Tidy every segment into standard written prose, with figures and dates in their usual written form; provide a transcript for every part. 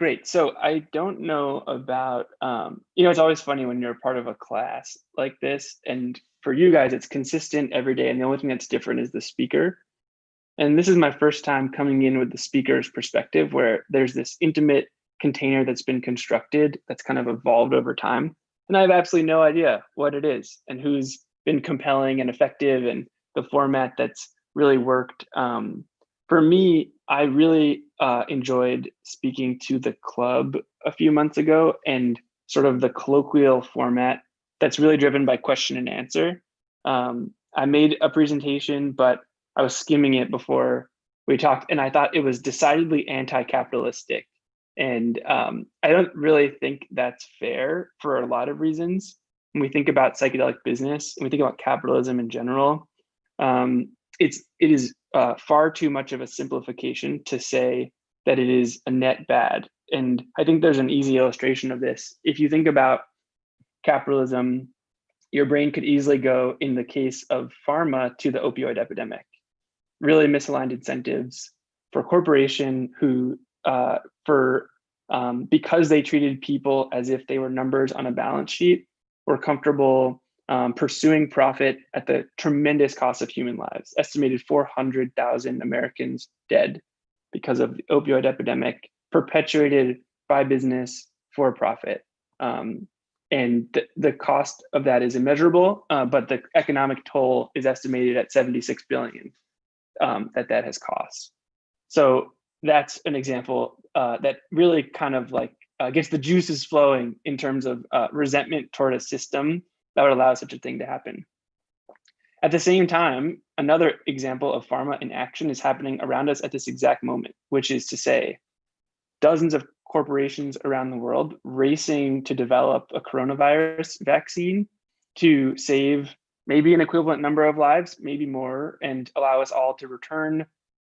Great. So I don't know about, it's always funny when you're part of a class like this, and for you guys, it's consistent every day, and the only thing that's different is the speaker. And this is my first time coming in with the speaker's perspective, where there's this intimate container that's been constructed that's kind of evolved over time. And I have absolutely no idea what it is and who's been compelling and effective and the format that's really worked. For me, I really enjoyed speaking to the club a few months ago, and sort of the colloquial format that's really driven by question and answer. I made a presentation, but I was skimming it before we talked, and I thought it was decidedly anti-capitalistic. And I don't really think that's fair for a lot of reasons. When we think about psychedelic business and we think about capitalism in general, it is far too much of a simplification to say that it is a net bad. And I think there's an easy illustration of this. If you think about capitalism, your brain could easily go, in the case of pharma, to the opioid epidemic. Really misaligned incentives for corporation who, because they treated people as if they were numbers on a balance sheet, were comfortable pursuing profit at the tremendous cost of human lives. Estimated 400,000 Americans dead because of the opioid epidemic, perpetuated by business for profit. And the cost of that is immeasurable, but the economic toll is estimated at 76 billion that has cost. So that's an example that really kind of like gets the juices flowing in terms of resentment toward a system that would allow such a thing to happen. At the same time, another example of pharma in action is happening around us at this exact moment, which is to say, dozens of corporations around the world racing to develop a coronavirus vaccine to save maybe an equivalent number of lives, maybe more, and allow us all to return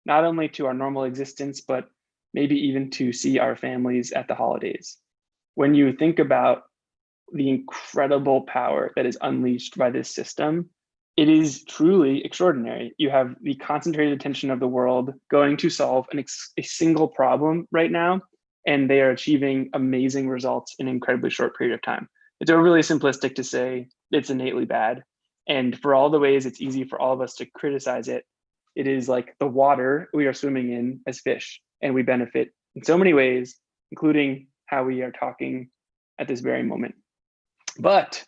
not only to our normal existence, but maybe even to see our families at the holidays. When you think about the incredible power that is unleashed by this system, it is truly extraordinary. You have the concentrated attention of the world going to solve a single problem right now, and they are achieving amazing results in an incredibly short period of time. It's overly simplistic to say it's innately bad. And for all the ways it's easy for all of us to criticize it, it is like the water we are swimming in as fish, and we benefit in so many ways, including how we are talking at this very moment. But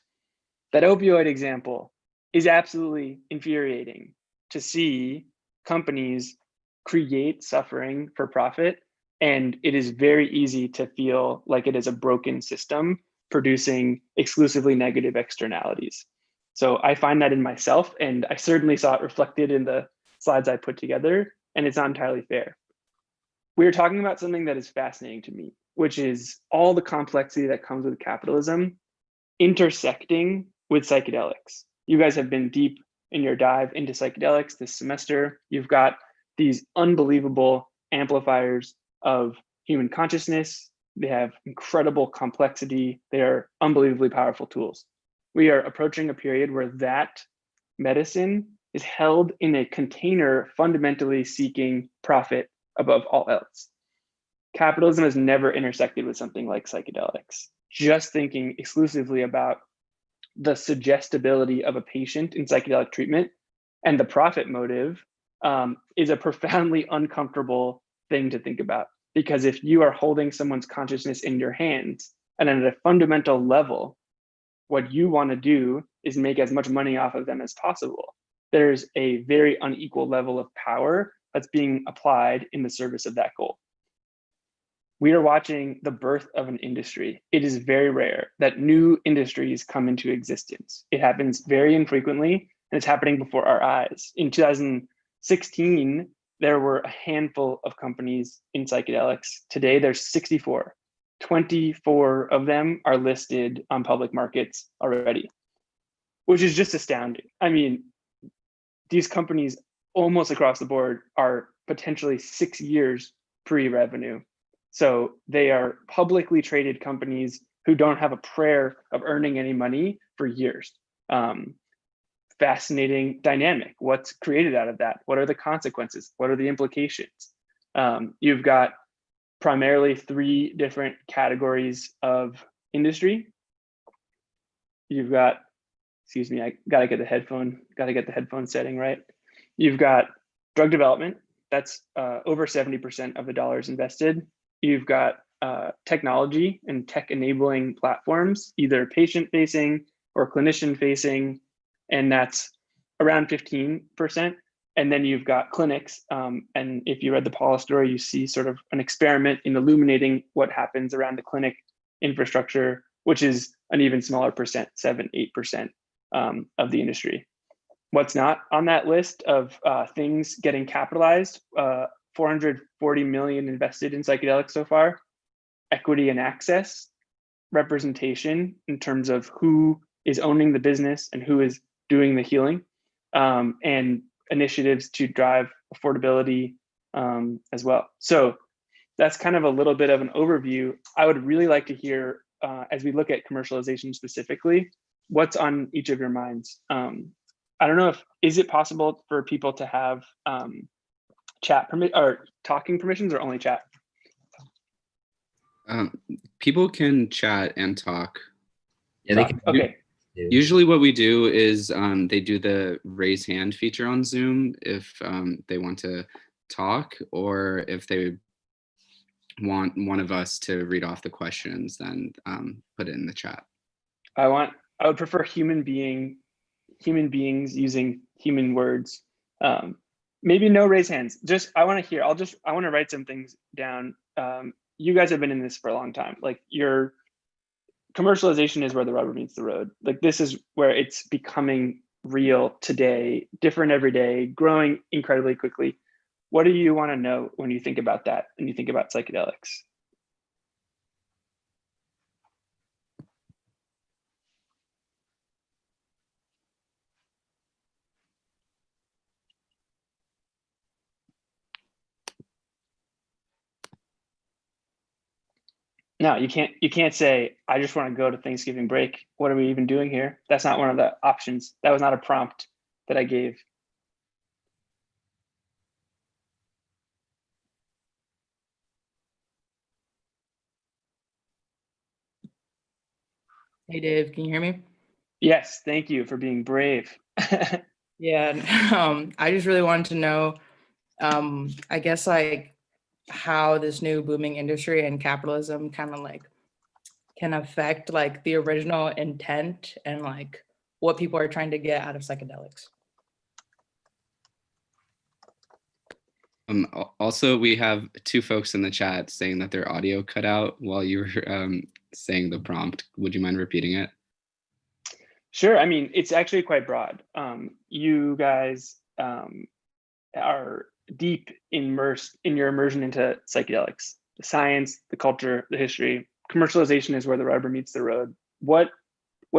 that opioid example is absolutely infuriating to see companies create suffering for profit. And it is very easy to feel like it is a broken system producing exclusively negative externalities. So I find that in myself, and I certainly saw it reflected in the slides I put together, and it's not entirely fair. We're talking about something that is fascinating to me, which is all the complexity that comes with capitalism intersecting with psychedelics. You guys have been deep in your dive into psychedelics this semester. You've got these unbelievable amplifiers of human consciousness. They have incredible complexity. They are unbelievably powerful tools. We are approaching a period where that medicine is held in a container fundamentally seeking profit above all else. Capitalism has never intersected with something like psychedelics. Just thinking exclusively about the suggestibility of a patient in psychedelic treatment and the profit motive is a profoundly uncomfortable thing to think about. Because if you are holding someone's consciousness in your hands, and at a fundamental level, what you want to do is make as much money off of them as possible, there's a very unequal level of power that's being applied in the service of that goal. We are watching the birth of an industry. It is very rare that new industries come into existence. It happens very infrequently, and it's happening before our eyes. In 2016, there were a handful of companies in psychedelics. Today, there's 64. 24 of them are listed on public markets already, which is just astounding. I mean, these companies almost across the board are potentially 6 years pre-revenue. So they are publicly traded companies who don't have a prayer of earning any money for years. Fascinating dynamic. What's created out of that? What are the consequences? What are the implications? You've got primarily 3 different categories of industry. You've got, excuse me, I gotta get the headphone setting right. You've got drug development, that's over 70% of the dollars invested. You've got technology and tech enabling platforms, either patient facing or clinician facing, and that's around 15%. And then you've got clinics. And if you read the Paula story, you see sort of an experiment in illuminating what happens around the clinic infrastructure, which is an even smaller percent, 7-8% of the industry. What's not on that list of things getting capitalized, 440 million invested in psychedelics so far, equity and access, representation in terms of who is owning the business and who is doing the healing, and initiatives to drive affordability as well. So that's kind of a little bit of an overview. I would really like to hear, as we look at commercialization specifically, what's on each of your minds. I don't know is it possible for people to have chat permit or talking permissions, or only chat? People can chat and talk. Yeah, they can. Okay. Usually what we do is they do the raise hand feature on Zoom if they want to talk, or if they want one of us to read off the questions, then put it in the chat. I would prefer human beings using human words. Maybe no raise hands. Just I want to hear. I want to write some things down. You guys have been in this for a long time. Like, your commercialization is where the rubber meets the road. Like, this is where it's becoming real today, different every day, growing incredibly quickly. What do you want to know when you think about that, and you think about psychedelics? No, you can't say, I just want to go to Thanksgiving break. What are we even doing here? That's not one of the options. That was not a prompt that I gave. Hey, Dave, can you hear me? Yes, thank you for being brave. Yeah, I just really wanted to know, I guess, like, how this new booming industry and capitalism kind of like can affect like the original intent and like what people are trying to get out of psychedelics. Also, we have 2 folks in the chat saying that their audio cut out while you were saying the prompt. Would you mind repeating it? Sure. I mean, it's actually quite broad. You guys are deep immersed in your immersion into psychedelics, the science, the culture, the history. Commercialization is where the rubber meets the road. What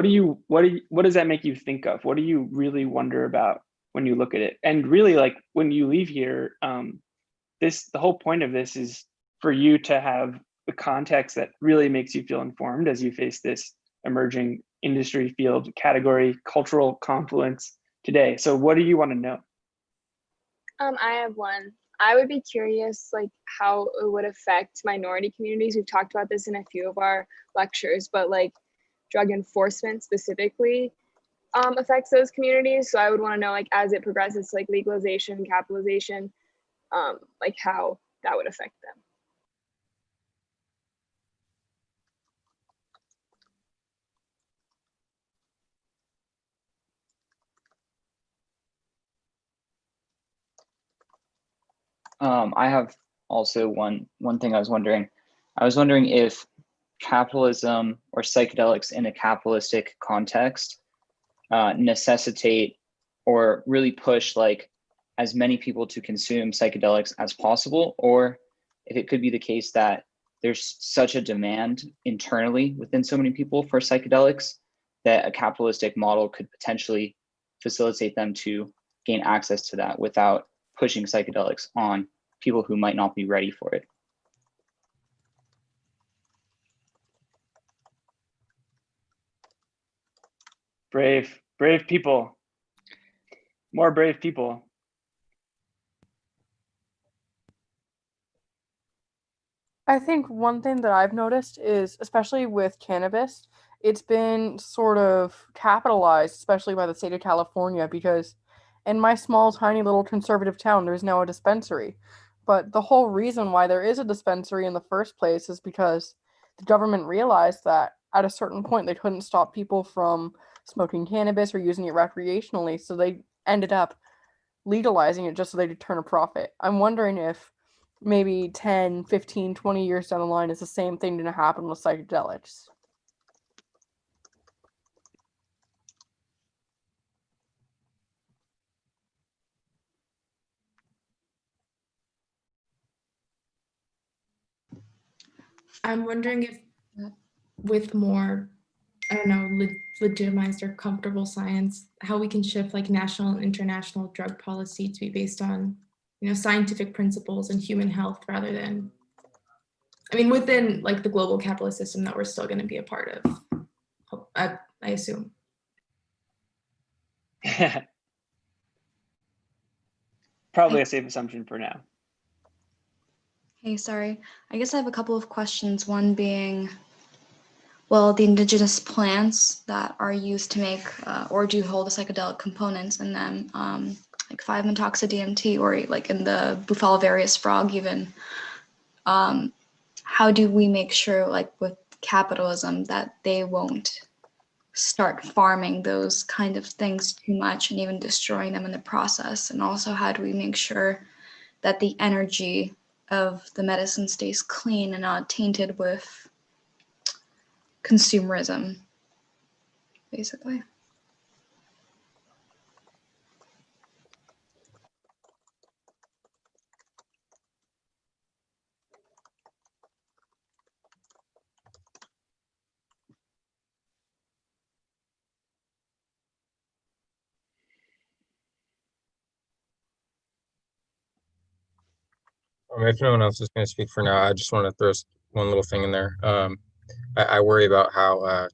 does that make you think of? What do you really wonder about when you look at it? And really, like, when you leave here, the whole point of this is for you to have the context that really makes you feel informed as you face this emerging industry, field, category, cultural confluence today. So what do you want to know? I have one. I would be curious, like, how it would affect minority communities. We've talked about this in a few of our lectures, but like drug enforcement specifically affects those communities. So I would want to know, like, as it progresses, like legalization, capitalization, like how that would affect them. I have also one thing I was wondering. I was wondering if capitalism or psychedelics in a capitalistic context necessitate or really push like as many people to consume psychedelics as possible, or if it could be the case that there's such a demand internally within so many people for psychedelics that a capitalistic model could potentially facilitate them to gain access to that without pushing psychedelics on people who might not be ready for it. Brave people, more brave people. I think one thing that I've noticed is, especially with cannabis, it's been sort of capitalized, especially by the state of California, because in my small, tiny little conservative town, there's now a dispensary. But the whole reason why there is a dispensary in the first place is because the government realized that at a certain point they couldn't stop people from smoking cannabis or using it recreationally, so they ended up legalizing it just so they could turn a profit. I'm wondering if maybe 10, 15, 20 years down the line is the same thing going to happen with psychedelics. I'm wondering if with more, I don't know, legitimized or comfortable science, how we can shift like national and international drug policy to be based on, you know, scientific principles and human health rather than, I mean, within like the global capitalist system that we're still going to be a part of, I assume. Probably a safe assumption for now. Hey, sorry. I guess I have a couple of questions. One being, well, the indigenous plants that are used to make or do hold the psychedelic components in them, like 5-methoxy-DMT or like in the Bufalvarius frog even. How do we make sure, like with capitalism, that they won't start farming those kind of things too much and even destroying them in the process? And also, how do we make sure that the energy of the medicine stays clean and not tainted with consumerism, basically? If no one else is going to speak for now, I just want to throw one little thing in there. I worry about how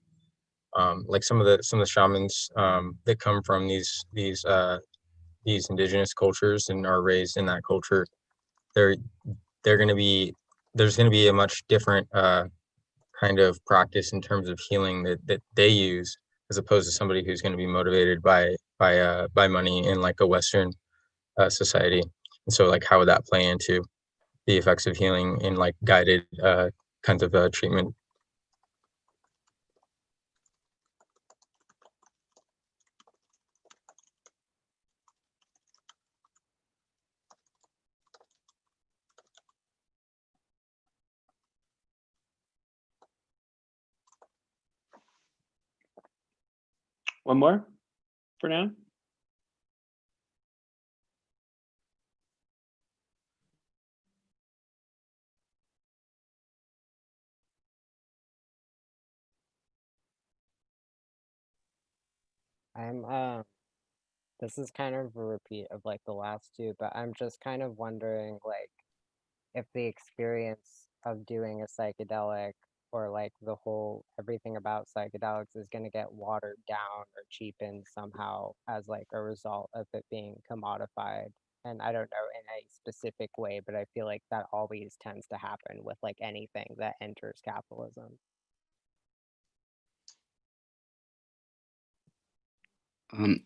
like some of the shamans that come from these indigenous cultures and are raised in that culture, they're they're going to be there's going to be a much different kind of practice in terms of healing that they use, as opposed to somebody who's going to be motivated by money in like a Western society. And so, like, how would that play into the effects of healing in like guided kinds of treatment? One more for now. This is kind of a repeat of like the last two, but I'm just kind of wondering like if the experience of doing a psychedelic or like the whole everything about psychedelics is going to get watered down or cheapened somehow as like a result of it being commodified. And I don't know in a specific way, but I feel like that always tends to happen with like anything that enters capitalism.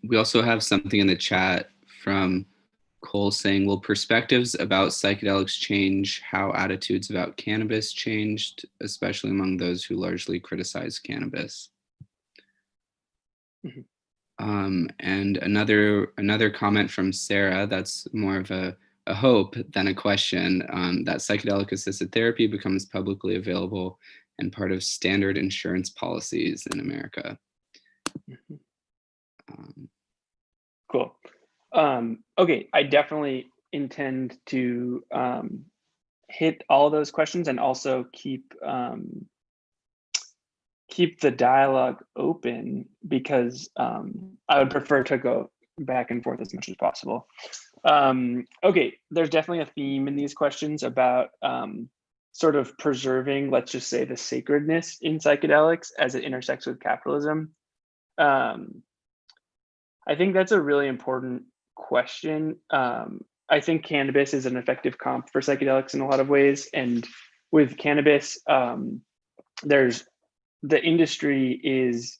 We also have something in the chat from Cole saying, will perspectives about psychedelics change how attitudes about cannabis changed, especially among those who largely criticize cannabis? And another comment from Sarah, that's more of a hope than a question, that psychedelic assisted therapy becomes publicly available and part of standard insurance policies in America. Cool. Okay, I definitely intend to hit all those questions and also keep the dialogue open, because I would prefer to go back and forth as much as possible. Okay, there's definitely a theme in these questions about sort of preserving, let's just say, the sacredness in psychedelics as it intersects with capitalism. I think that's a really important question. I think cannabis is an effective comp for psychedelics in a lot of ways, and with cannabis, the industry is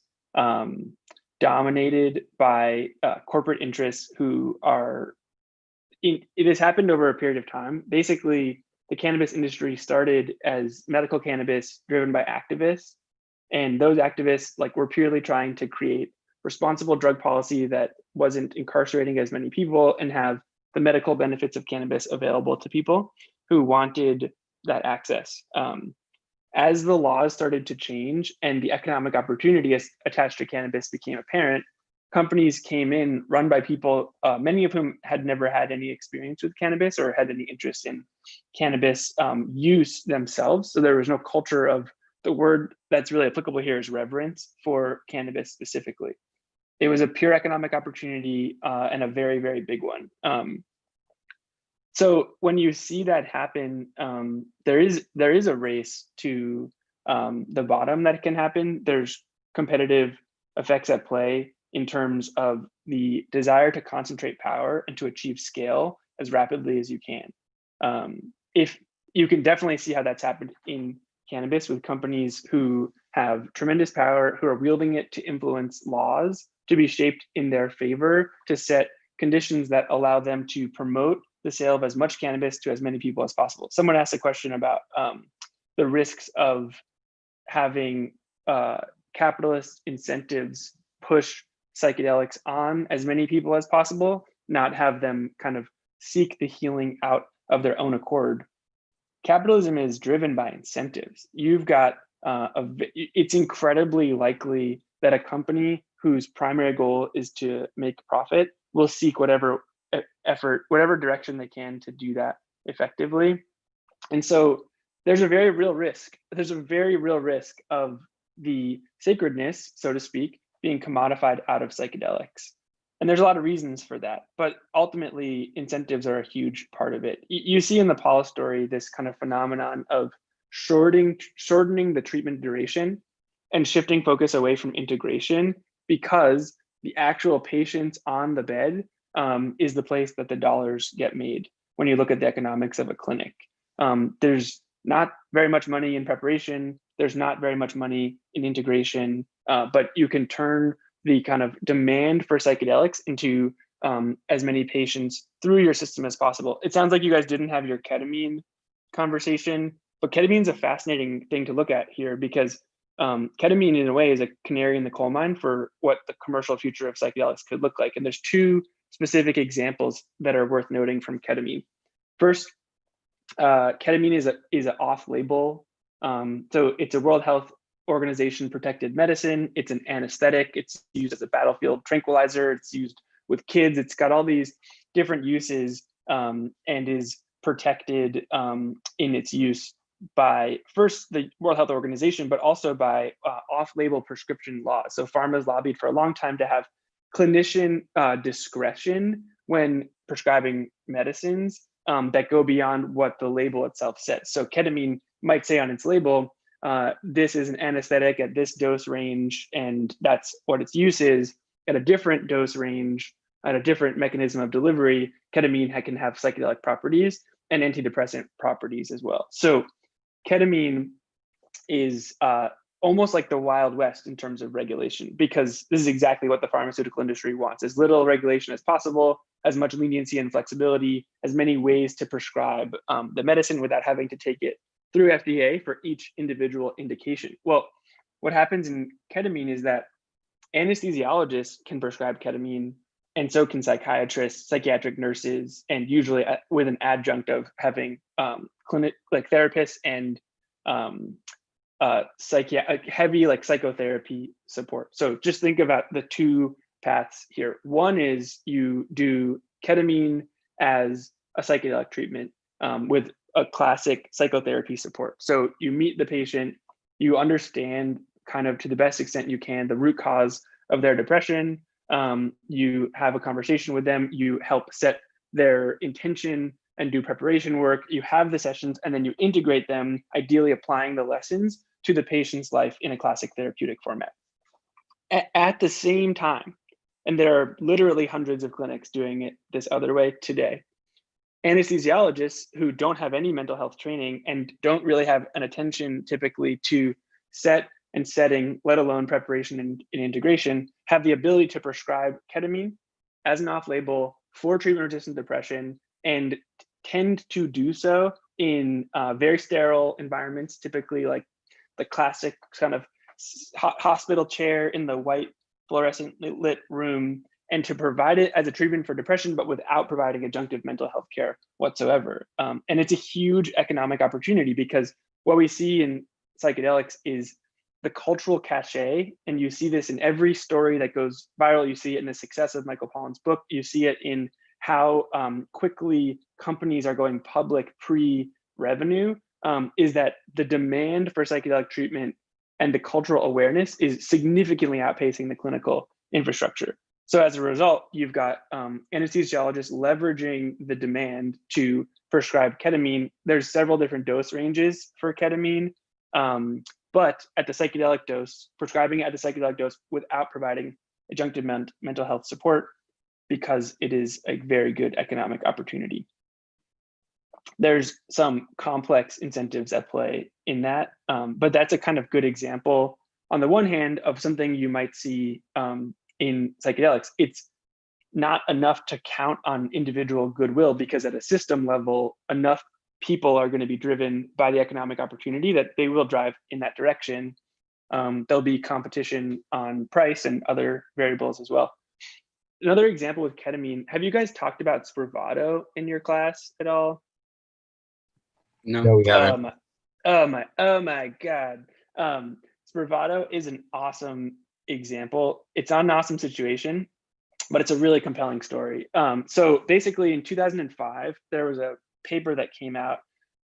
dominated by corporate interests who are, it has happened over a period of time. Basically, the cannabis industry started as medical cannabis driven by activists. And those activists were purely trying to create responsible drug policy that wasn't incarcerating as many people and have the medical benefits of cannabis available to people who wanted that access. As the laws started to change and the economic opportunity attached to cannabis became apparent, companies came in run by people, many of whom had never had any experience with cannabis or had any interest in cannabis use themselves. So there was no culture of, the word that's really applicable here is reverence for cannabis specifically. It was a pure economic opportunity and a very, very big one. So when you see that happen, there is a race to the bottom that can happen. There's competitive effects at play in terms of the desire to concentrate power and to achieve scale as rapidly as you can. If you can definitely see how that's happened in cannabis with companies who have tremendous power, who are wielding it to influence laws to be shaped in their favor, to set conditions that allow them to promote the sale of as much cannabis to as many people as possible. Someone asked a question about the risks of having capitalist incentives push psychedelics on as many people as possible, not have them kind of seek the healing out of their own accord. Capitalism is driven by incentives. You've got it's incredibly likely that a company whose primary goal is to make profit will seek whatever effort, whatever direction they can to do that effectively. And so there's a very real risk. There's a very real risk of the sacredness, so to speak, being commodified out of psychedelics. And there's a lot of reasons for that, but ultimately incentives are a huge part of it. You see in the Paula story, this kind of phenomenon of shortening the treatment duration and shifting focus away from integration, because the actual patients on the bed is the place that the dollars get made when you look at the economics of a clinic. There's not very much money in preparation. There's not very much money in integration, but you can turn the kind of demand for psychedelics into as many patients through your system as possible. It sounds like you guys didn't have your ketamine conversation, but ketamine is a fascinating thing to look at here, because ketamine in a way is a canary in the coal mine for what the commercial future of psychedelics could look like. And there's two specific examples that are worth noting from ketamine. First, ketamine is an off-label, so it's a World Health Organization protected medicine. It's an anesthetic. It's used as a battlefield tranquilizer. It's used with kids. It's got all these different uses and is protected in its use by first the World Health Organization, but also by off-label prescription laws. So pharma's lobbied for a long time to have clinician discretion when prescribing medicines that go beyond what the label itself says. So ketamine might say on its label, this is an anesthetic at this dose range, and that's what its use is. At a different dose range, at a different mechanism of delivery, ketamine can have psychedelic properties and antidepressant properties as well. So ketamine is almost like the Wild West in terms of regulation, because this is exactly what the pharmaceutical industry wants: as little regulation as possible, as much leniency and flexibility, as many ways to prescribe the medicine without having to take it through FDA for each individual indication. Well, what happens in ketamine is that anesthesiologists can prescribe ketamine, and so can psychiatrists, psychiatric nurses, and usually with an adjunct of having therapists and heavy psychotherapy support. So just think about the two paths here. One is you do ketamine as a psychedelic treatment with a classic psychotherapy support. So you meet the patient, you understand kind of to the best extent you can the root cause of their depression. You have a conversation with them, you help set their intention and do preparation work. You have the sessions, and then you integrate them, ideally applying the lessons to the patient's life in a classic therapeutic format. At the same time, and there are literally hundreds of clinics doing it this other way today, anesthesiologists who don't have any mental health training and don't really have an attention typically to set and setting, let alone preparation and integration, have the ability to prescribe ketamine as an off-label for treatment-resistant depression, and tend to do so in very sterile environments, typically like the classic kind of hospital chair in the white fluorescent lit room, and to provide it as a treatment for depression, but without providing adjunctive mental health care whatsoever. And it's a huge economic opportunity, because what we see in psychedelics is the cultural cachet, and you see this in every story that goes viral. You see it in the success of Michael Pollan's book. You see it in how quickly companies are going public pre-revenue, is that the demand for psychedelic treatment and the cultural awareness is significantly outpacing the clinical infrastructure. So as a result, you've got anesthesiologists leveraging the demand to prescribe ketamine. There's several different dose ranges for ketamine, but at the psychedelic dose, prescribing it at the psychedelic dose without providing adjunctive mental health support, because it is a very good economic opportunity. There's some complex incentives at play in that, but that's a kind of good example, on the one hand, of something you might see in psychedelics. It's not enough to count on individual goodwill, because at a system level, enough people are going to be driven by the economic opportunity that they will drive in that direction. There'll be competition on price and other variables as well. Another example with ketamine, have you guys talked about Spravato in your class at all? No, we haven't. Oh my God. Spravato is an awesome example. It's not an awesome situation, but it's a really compelling story. So basically in 2005, there was a paper that came out,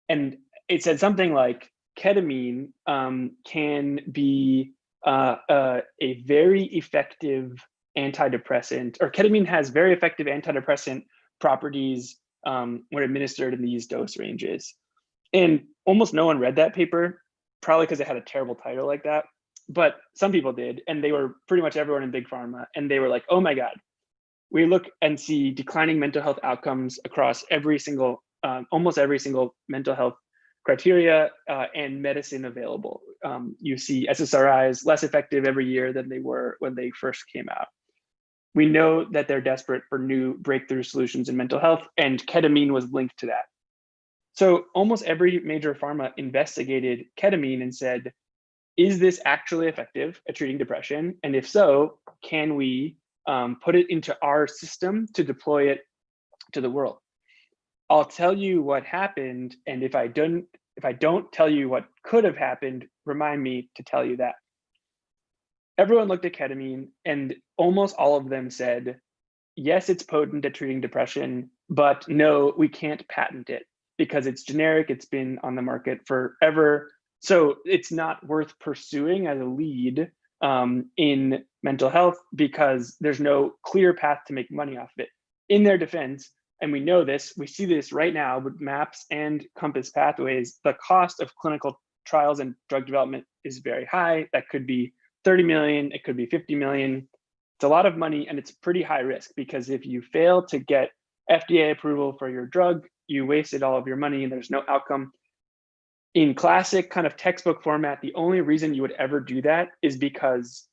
and it said something like ketamine can be a very effective antidepressant, or ketamine has very effective antidepressant properties when administered in these dose ranges. And almost no one read that paper, probably because it had a terrible title like that. But some people did, and they were pretty much everyone in big pharma. And they were like, oh my God, we look and see declining mental health outcomes across every single, almost every single mental health criteria and medicine available. You see SSRIs less effective every year than they were when they first came out. We know that they're desperate for new breakthrough solutions in mental health, and ketamine was linked to that. So almost every major pharma investigated ketamine and said, is this actually effective at treating depression? And if so, can we put it into our system to deploy it to the world? I'll tell you what happened, and if I don't tell you what could have happened, remind me to tell you that. Everyone looked at ketamine, and almost all of them said, yes, it's potent at treating depression, but no, we can't patent it because it's generic, it's been on the market forever, so it's not worth pursuing as a lead in mental health because there's no clear path to make money off of it. In their defense, and we know this, we see this right now with MAPS and Compass Pathways, the cost of clinical trials and drug development is very high. That could be 30 million, it could be 50 million. It's a lot of money, and it's pretty high risk, because if you fail to get FDA approval for your drug, you wasted all of your money and there's no outcome. In classic kind of textbook format, the only reason you would ever do that is because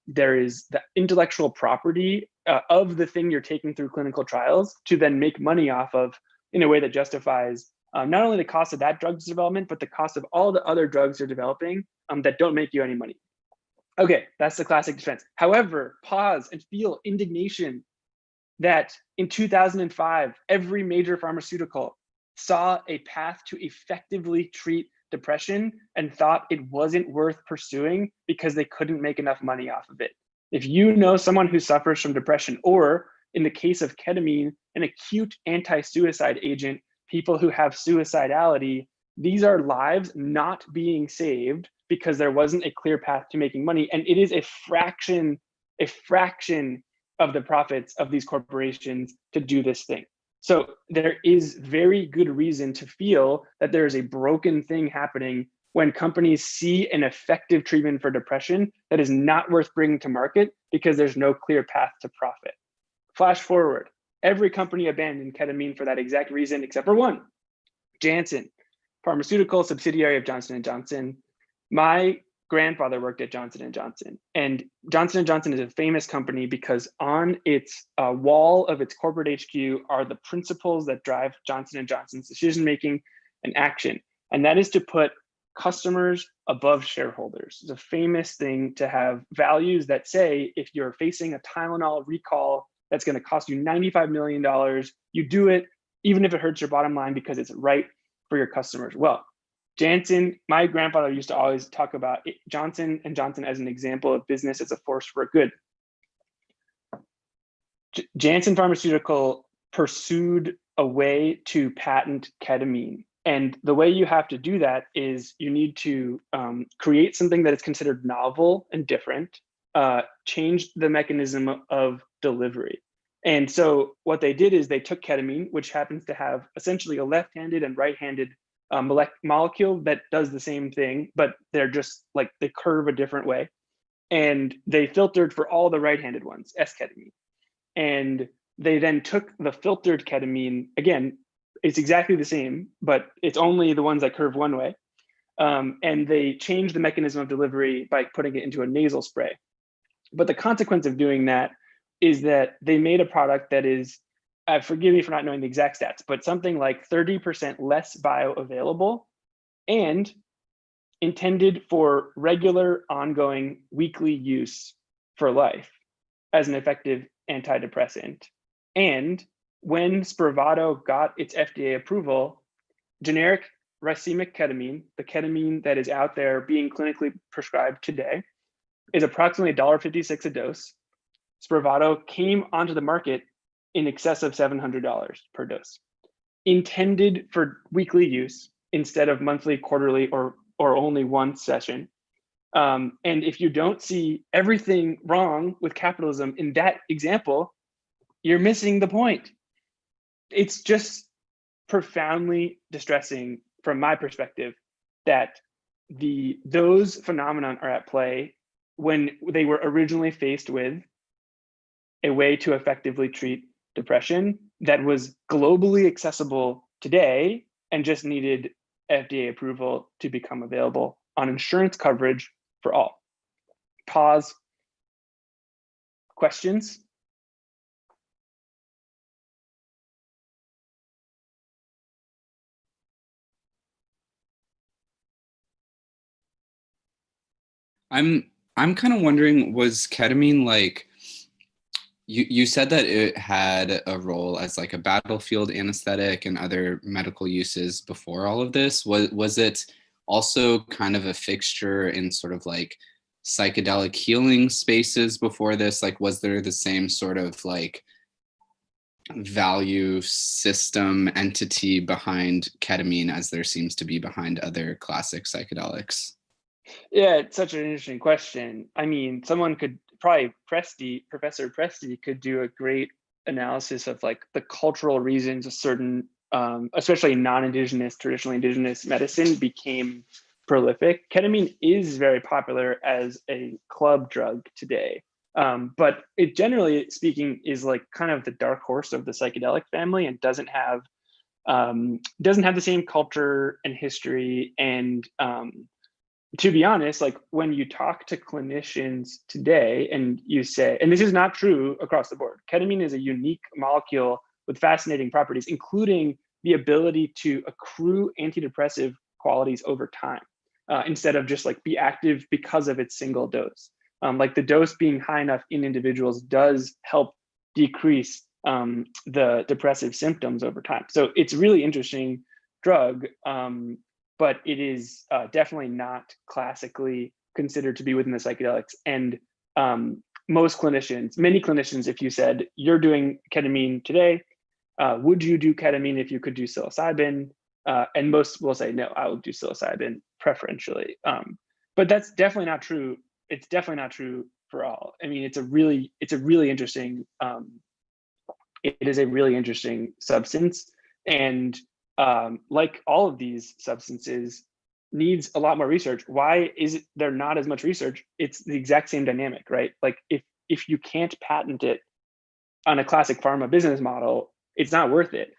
there is the intellectual property of the thing you're taking through clinical trials to then make money off of in a way that justifies not only the cost of that drug's development, but the cost of all the other drugs you're developing that don't make you any money. Okay, that's the classic defense. However, pause and feel indignation that in 2005, every major pharmaceutical saw a path to effectively treat depression and thought it wasn't worth pursuing because they couldn't make enough money off of it. If you know someone who suffers from depression, or in the case of ketamine, an acute anti-suicide agent, people who have suicidality, these are lives not being saved because there wasn't a clear path to making money. And it is a fraction of the profits of these corporations to do this thing. So there is very good reason to feel that there is a broken thing happening when companies see an effective treatment for depression that is not worth bringing to market because there's no clear path to profit. Flash forward, Every company abandoned ketamine for that exact reason, except for one, Janssen, pharmaceutical subsidiary of Johnson & Johnson. My grandfather worked at Johnson & Johnson, and Johnson & Johnson is a famous company because on its wall of its corporate HQ are the principles that drive Johnson & Johnson's decision-making and action. And that is to put customers above shareholders. It's a famous thing to have values that say, if you're facing a Tylenol recall that's going to cost you $95 million, you do it even if it hurts your bottom line because it's right for your customers. Well, Janssen, my grandfather used to always talk about Johnson & Johnson as an example of business as a force for good. Janssen Pharmaceutical pursued a way to patent ketamine. And the way you have to do that is you need to create something that is considered novel and different, change the mechanism of delivery. And so what they did is they took ketamine, which happens to have essentially a left-handed and right-handed molecule that does the same thing, but they're just like, they curve a different way. And they filtered for all the right-handed ones, S-ketamine. And they then took the filtered ketamine, again, it's exactly the same, but it's only the ones that curve one way. And they changed the mechanism of delivery by putting it into a nasal spray. But the consequence of doing that is that they made a product that is, forgive me for not knowing the exact stats, but something like 30% less bioavailable and intended for regular, ongoing, weekly use for life as an effective antidepressant. And when Spravato got its FDA approval, generic racemic ketamine, the ketamine that is out there being clinically prescribed today, is approximately $1.56 a dose. Spravato came onto the market in excess of $700 per dose, intended for weekly use instead of monthly, quarterly, or only one session. And if you don't see everything wrong with capitalism in that example, you're missing the point. It's just profoundly distressing from my perspective that those phenomena are at play when they were originally faced with a way to effectively treat depression that was globally accessible today and just needed FDA approval to become available on insurance coverage for all. Pause. Questions? I'm kind of wondering, was ketamine like, you said that it had a role as like a battlefield anesthetic and other medical uses before all of this. Was it also kind of a fixture in sort of like psychedelic healing spaces before this? Like, was there the same sort of like value system entity behind ketamine as there seems to be behind other classic psychedelics? Yeah, it's such an interesting question. I mean, someone could probably Professor Presti could do a great analysis of like the cultural reasons a certain, especially non-indigenous, traditionally indigenous medicine became prolific. Ketamine is very popular as a club drug today, but it generally speaking is like kind of the dark horse of the psychedelic family and doesn't have the same culture and history and to be honest, like when you talk to clinicians today and you say, and this is not true across the board, ketamine is a unique molecule with fascinating properties, including the ability to accrue antidepressive qualities over time instead of just like be active because of its single dose. Like the dose being high enough in individuals does help decrease the depressive symptoms over time. So it's a really interesting drug. But it is definitely not classically considered to be within the psychedelics. And many clinicians, if you said, you're doing ketamine today, would you do ketamine if you could do psilocybin? And most will say, no, I will do psilocybin preferentially. But that's definitely not true. It's definitely not true for all. I mean, it is a really interesting substance. And like all of these substances, needs a lot more research. Why is there not as much research? It's the exact same dynamic, right? Like if you can't patent it, on a classic pharma business model, it's not worth it.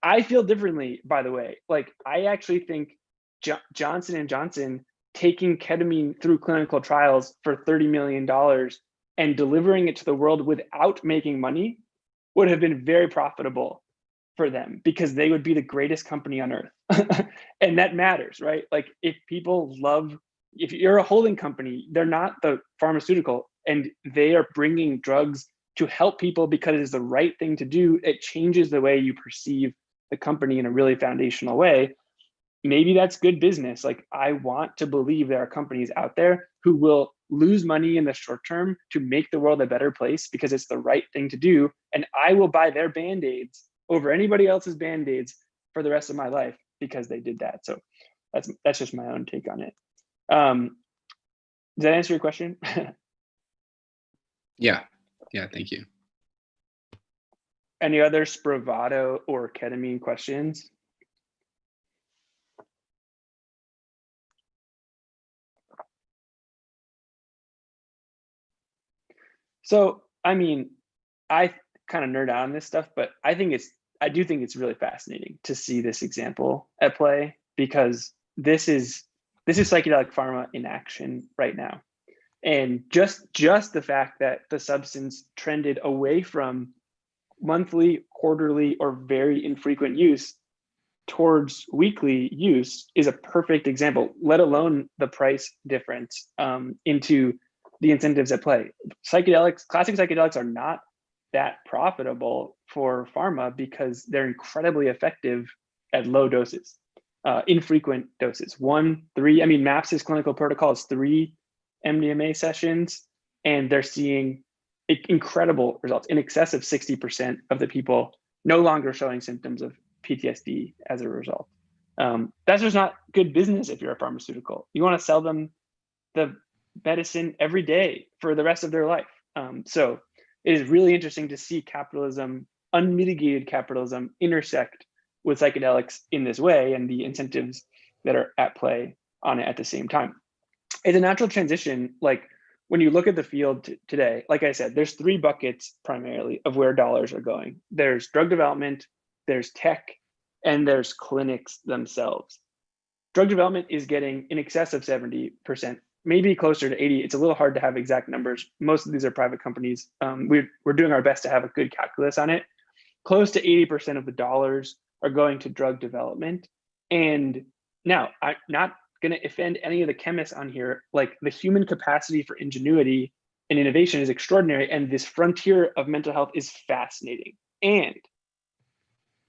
I feel differently, by the way. Like, I actually think Johnson & Johnson taking ketamine through clinical trials for $30 million and delivering it to the world without making money would have been very profitable for them, because they would be the greatest company on earth. And that matters, right? Like, if you're a holding company, they're not the pharmaceutical, and they are bringing drugs to help people because it is the right thing to do. It changes the way you perceive the company in a really foundational way. Maybe that's good business. Like, I want to believe there are companies out there who will lose money in the short term to make the world a better place because it's the right thing to do. And I will buy their Band-Aids over anybody else's Band-Aids for the rest of my life because they did that. So that's just my own take on it. Does that answer your question? Yeah, thank you. Any other Spravato or ketamine questions? So, I mean, I kind of nerd out on this stuff, but I do think it's really fascinating to see this example at play, because this is psychedelic pharma in action right now. And just the fact that the substance trended away from monthly, quarterly, or very infrequent use towards weekly use is a perfect example, let alone the price difference into the incentives at play. Classic psychedelics are not that profitable for pharma because they're incredibly effective at low doses, infrequent doses, 1, 3. I mean, MAPS's clinical protocol is 3 MDMA sessions, and they're seeing incredible results. In excess of 60% of the people no longer showing symptoms of PTSD as a result. That's just not good business if you're a pharmaceutical. You want to sell them the medicine every day for the rest of their life. So it is really interesting to see capitalism, unmitigated capitalism, intersect with psychedelics in this way, and the incentives that are at play on it at the same time. It's a natural transition. Like, when you look at the field today, like I said, there's 3 buckets primarily of where dollars are going. There's drug development, there's tech, and there's clinics themselves. Drug development is getting in excess of 70%, maybe closer to 80. It's a little hard to have exact numbers. Most of these are private companies. We're doing our best to have a good calculus on it. Close to 80% of the dollars are going to drug development. And now, I'm not going to offend any of the chemists on here. Like, the human capacity for ingenuity and innovation is extraordinary, and this frontier of mental health is fascinating. And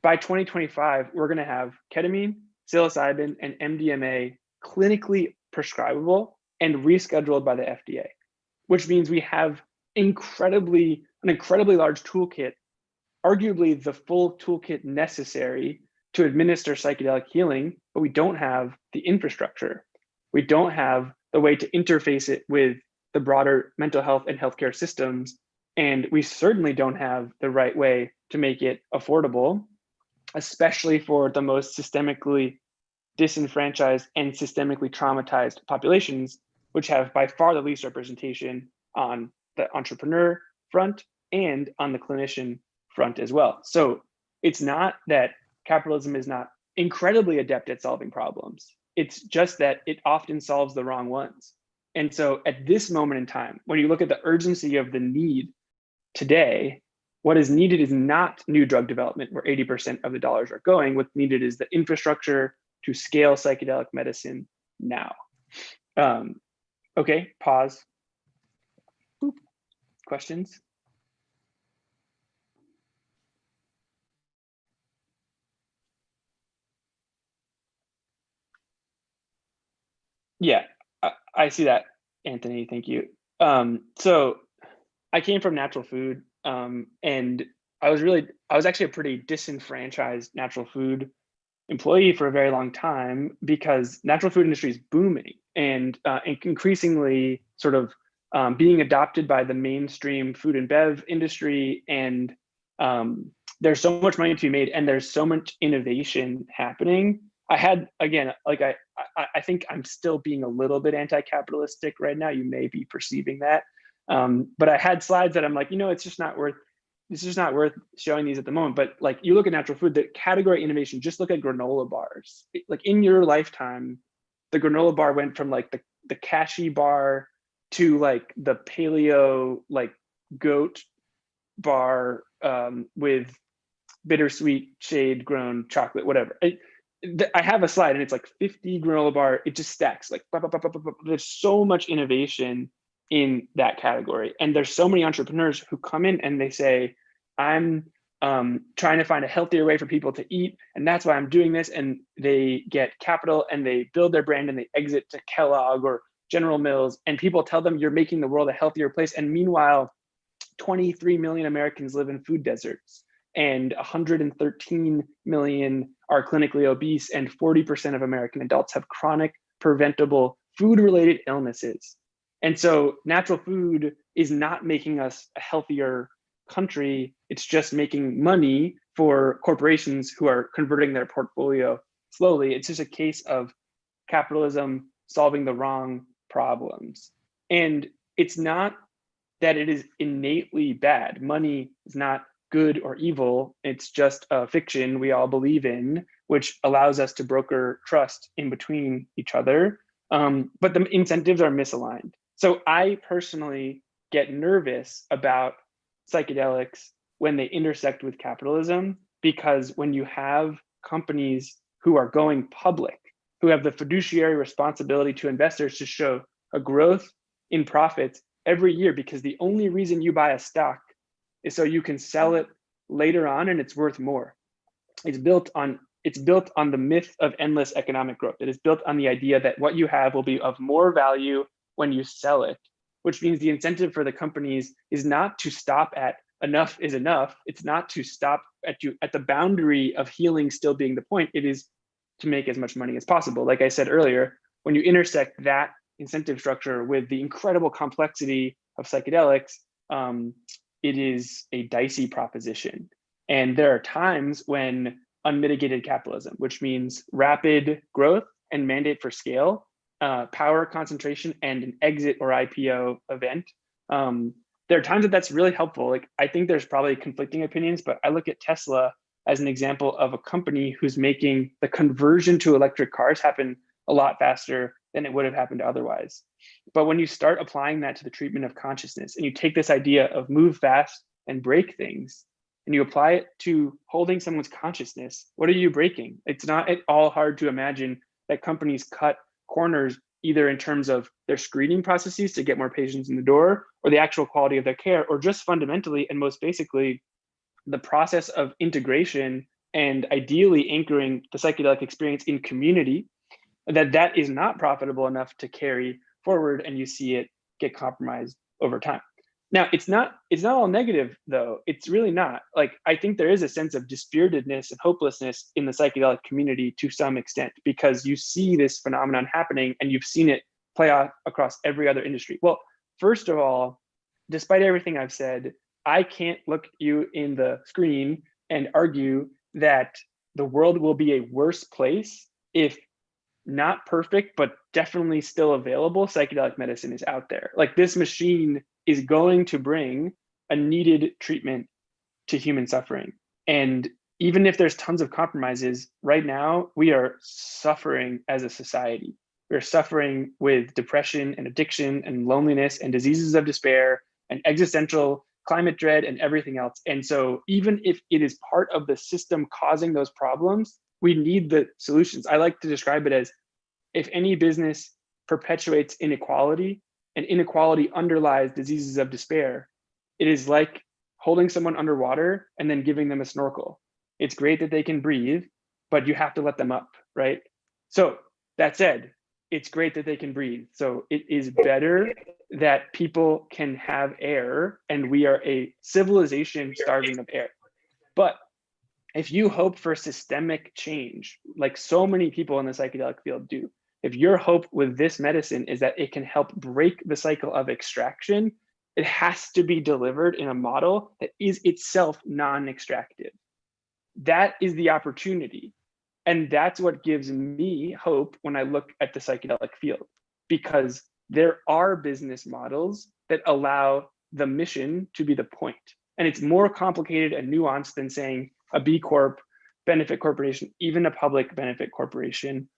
by 2025, we're going to have ketamine, psilocybin, and MDMA clinically prescribable and rescheduled by the FDA, which means we have an incredibly large toolkit, arguably the full toolkit necessary to administer psychedelic healing, but we don't have the infrastructure. We don't have the way to interface it with the broader mental health and healthcare systems. And we certainly don't have the right way to make it affordable, especially for the most systemically disenfranchised and systemically traumatized populations, which have by far the least representation on the entrepreneur front and on the clinician front as well. So it's not that capitalism is not incredibly adept at solving problems. It's just that it often solves the wrong ones. And so at this moment in time, when you look at the urgency of the need today, what is needed is not new drug development where 80% of the dollars are going. What's needed is the infrastructure to scale psychedelic medicine now. Okay, pause. Boop. Questions? Yeah, I see that, Anthony, thank you. So I came from natural food, and I was actually a pretty disenfranchised natural food employee for a very long time, because natural food industry is booming and increasingly sort of being adopted by the mainstream food and bev industry. And there's so much money to be made, and there's so much innovation happening. I had, again, like I think I'm still being a little bit anti-capitalistic right now. You may be perceiving that. But I had slides that I'm like, it's just not worth it's just not worth showing these at the moment, but like you look at natural food, the category innovation, just look at granola bars. Like in your lifetime, the granola bar went from like the cashew bar to like the paleo like goat bar with bittersweet shade grown chocolate, whatever. I have a slide and it's like 50 granola bar. It just stacks like blah, blah, blah, blah, blah, blah. There's so much innovation in that category. And there's so many entrepreneurs who come in and they say, I'm trying to find a healthier way for people to eat. And that's why I'm doing this. And they get capital and they build their brand and they exit to Kellogg or General Mills. And people tell them you're making the world a healthier place. And meanwhile, 23 million Americans live in food deserts and 113 million are clinically obese and 40% of American adults have chronic preventable food-related illnesses. And so natural food is not making us a healthier country. It's just making money for corporations who are converting their portfolio slowly. It's just a case of capitalism solving the wrong problems. And it's not that it is innately bad. Money is not good or evil. It's just a fiction we all believe in, which allows us to broker trust in between each other. But the incentives are misaligned. So I personally get nervous about psychedelics when they intersect with capitalism, because when you have companies who are going public, who have the fiduciary responsibility to investors to show a growth in profits every year, because the only reason you buy a stock is so you can sell it later on and it's worth more. It's built on the myth of endless economic growth. It is built on the idea that what you have will be of more value when you sell it, which means the incentive for the companies is not to stop at enough is enough. It's not to stop at the boundary of healing still being the point. It is to make as much money as possible. Like I said earlier, when you intersect that incentive structure with the incredible complexity of psychedelics, it is a dicey proposition. And there are times when unmitigated capitalism, which means rapid growth and mandate for scale, power concentration, and an exit or IPO event. There are times that that's really helpful. Like I think there's probably conflicting opinions, but I look at Tesla as an example of a company who's making the conversion to electric cars happen a lot faster than it would have happened otherwise. But when you start applying that to the treatment of consciousness and you take this idea of move fast and break things and you apply it to holding someone's consciousness, what are you breaking? It's not at all hard to imagine that companies cut corners either in terms of their screening processes to get more patients in the door, or the actual quality of their care, or just fundamentally and most basically the process of integration and ideally anchoring the psychedelic experience in community, that is not profitable enough to carry forward, and you see it get compromised over time. Now, it's not all negative though. It's really not. Like, I think there is a sense of dispiritedness and hopelessness in the psychedelic community to some extent, because you see this phenomenon happening and you've seen it play out across every other industry. Well, first of all, despite everything I've said, I can't look you in the screen and argue that the world will be a worse place if not perfect, but definitely still available psychedelic medicine is out there. Like, this machine is going to bring a needed treatment to human suffering. And even if there's tons of compromises, right now we are suffering as a society. We're suffering with depression and addiction and loneliness and diseases of despair and existential climate dread and everything else. And so even if it is part of the system causing those problems, we need the solutions. I like to describe it as, if any business perpetuates inequality and inequality underlies diseases of despair, it is like holding someone underwater and then giving them a snorkel. It's great that they can breathe, but you have to let them up, right? So that said, it's great that they can breathe. So it is better that people can have air, and we are a civilization starving of air. But if you hope for systemic change, like so many people in the psychedelic field do, if your hope with this medicine is that it can help break the cycle of extraction, it has to be delivered in a model that is itself non-extractive. That is the opportunity. And that's what gives me hope when I look at the psychedelic field, because there are business models that allow the mission to be the point. And it's more complicated and nuanced than saying a B Corp, benefit corporation, even a public benefit corporation.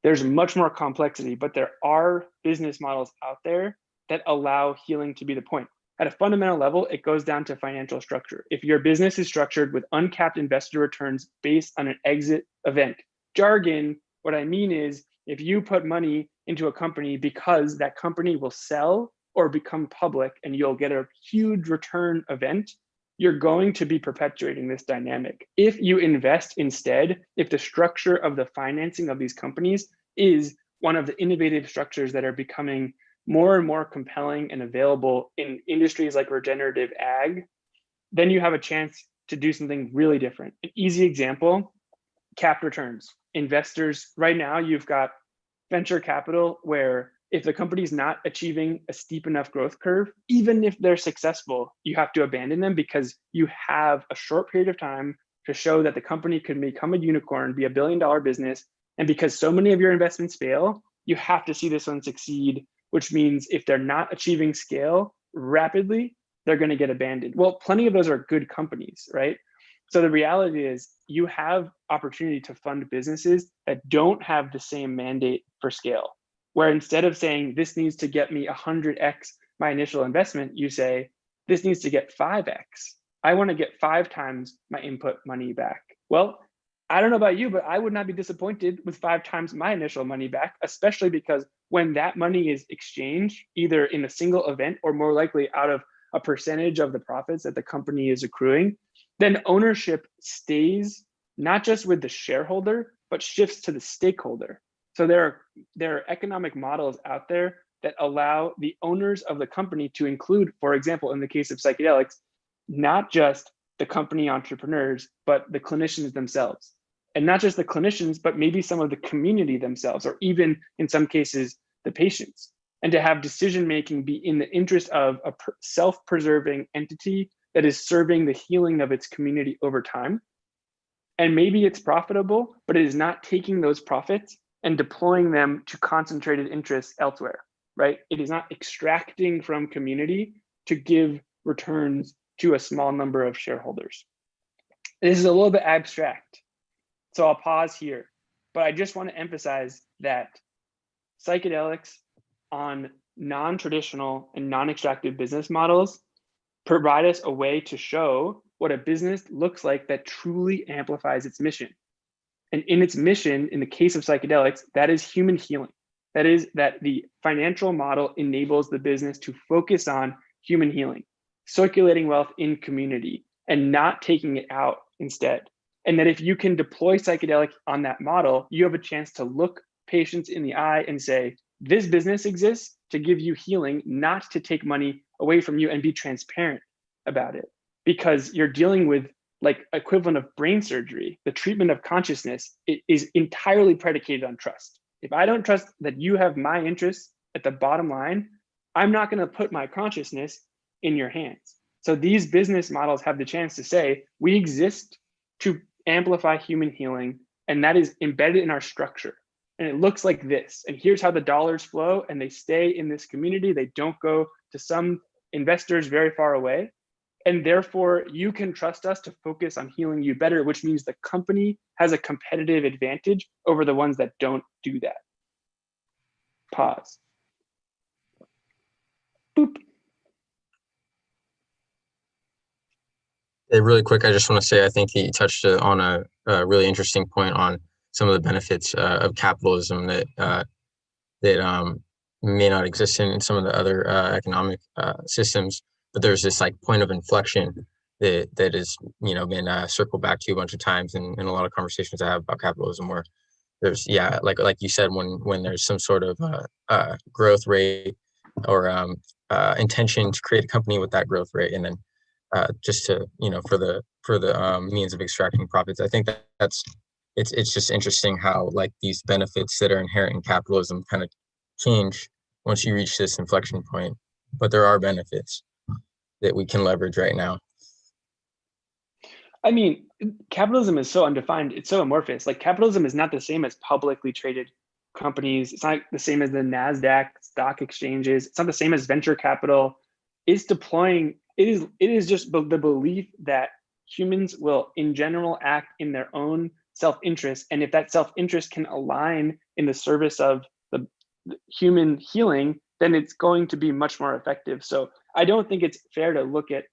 There's much more complexity, but there are business models out there that allow healing to be the point. At a fundamental level, it goes down to financial structure. If your business is structured with uncapped investor returns based on an exit event, jargon, what I mean is if you put money into a company because that company will sell or become public and you'll get a huge return event, you're going to be perpetuating this dynamic. If you invest instead, if the structure of the financing of these companies is one of the innovative structures that are becoming more and more compelling and available in industries like regenerative ag, then you have a chance to do something really different. An easy example, capped returns. Investors, right now you've got venture capital where if the company's not achieving a steep enough growth curve, even if they're successful, you have to abandon them because you have a short period of time to show that the company could become a unicorn, be $1 billion business. And because so many of your investments fail, you have to see this one succeed, which means if they're not achieving scale rapidly, they're going to get abandoned. Well, plenty of those are good companies, right? So the reality is you have opportunity to fund businesses that don't have the same mandate for scale, where instead of saying this needs to get me 100x my initial investment, you say this needs to get 5x. I want to get 5 times my input money back. Well, I don't know about you, but I would not be disappointed with 5 times my initial money back, especially because when that money is exchanged, either in a single event or more likely out of a percentage of the profits that the company is accruing, then ownership stays not just with the shareholder, but shifts to the stakeholder. So there are economic models out there that allow the owners of the company to include, for example, in the case of psychedelics, not just the company entrepreneurs, but the clinicians themselves. And not just the clinicians, but maybe some of the community themselves, or even in some cases, the patients. And to have decision-making be in the interest of a self-preserving entity that is serving the healing of its community over time. And maybe it's profitable, but it is not taking those profits and deploying them to concentrated interests elsewhere, right? It is not extracting from community to give returns to a small number of shareholders. This is a little bit abstract, so I'll pause here, but I just want to emphasize that psychedelics on non-traditional and non-extractive business models provide us a way to show what a business looks like that truly amplifies its mission. And in its mission, in the case of psychedelics, that is human healing. That is that the financial model enables the business to focus on human healing, circulating wealth in community, and not taking it out instead. And that if you can deploy psychedelic on that model, you have a chance to look patients in the eye and say, this business exists to give you healing, not to take money away from you, and be transparent about it. Because you're dealing with like equivalent of brain surgery, the treatment of consciousness, it is entirely predicated on trust. If I don't trust that you have my interests at the bottom line, I'm not going to put my consciousness in your hands. So these business models have the chance to say, we exist to amplify human healing, and that is embedded in our structure. And it looks like this. And here's how the dollars flow, and they stay in this community. They don't go to some investors very far away. And therefore, you can trust us to focus on healing you better, which means the company has a competitive advantage over the ones that don't do that. Pause. Boop. Really quick, I just want to say I think he touched on a really interesting point on some of the benefits of capitalism that may not exist in some of the other economic systems. But there's this like point of inflection that is been circled back to a bunch of times in a lot of conversations I have about capitalism, where there's like you said, when there's some sort of growth rate or intention to create a company with that growth rate, and then just to for the means of extracting profits. I think it's just interesting how like these benefits that are inherent in capitalism kind of change once you reach this inflection point, but there are benefits that we can leverage right now. I mean, capitalism is so undefined. It's so amorphous. Like capitalism is not the same as publicly traded companies. It's not the same as the NASDAQ stock exchanges. It's not the same as venture capital. It's deploying it is just the belief that humans will in general act in their own self-interest, and if that self-interest can align in the service of the human healing, then it's going to be much more effective. So I don't think it's fair to look at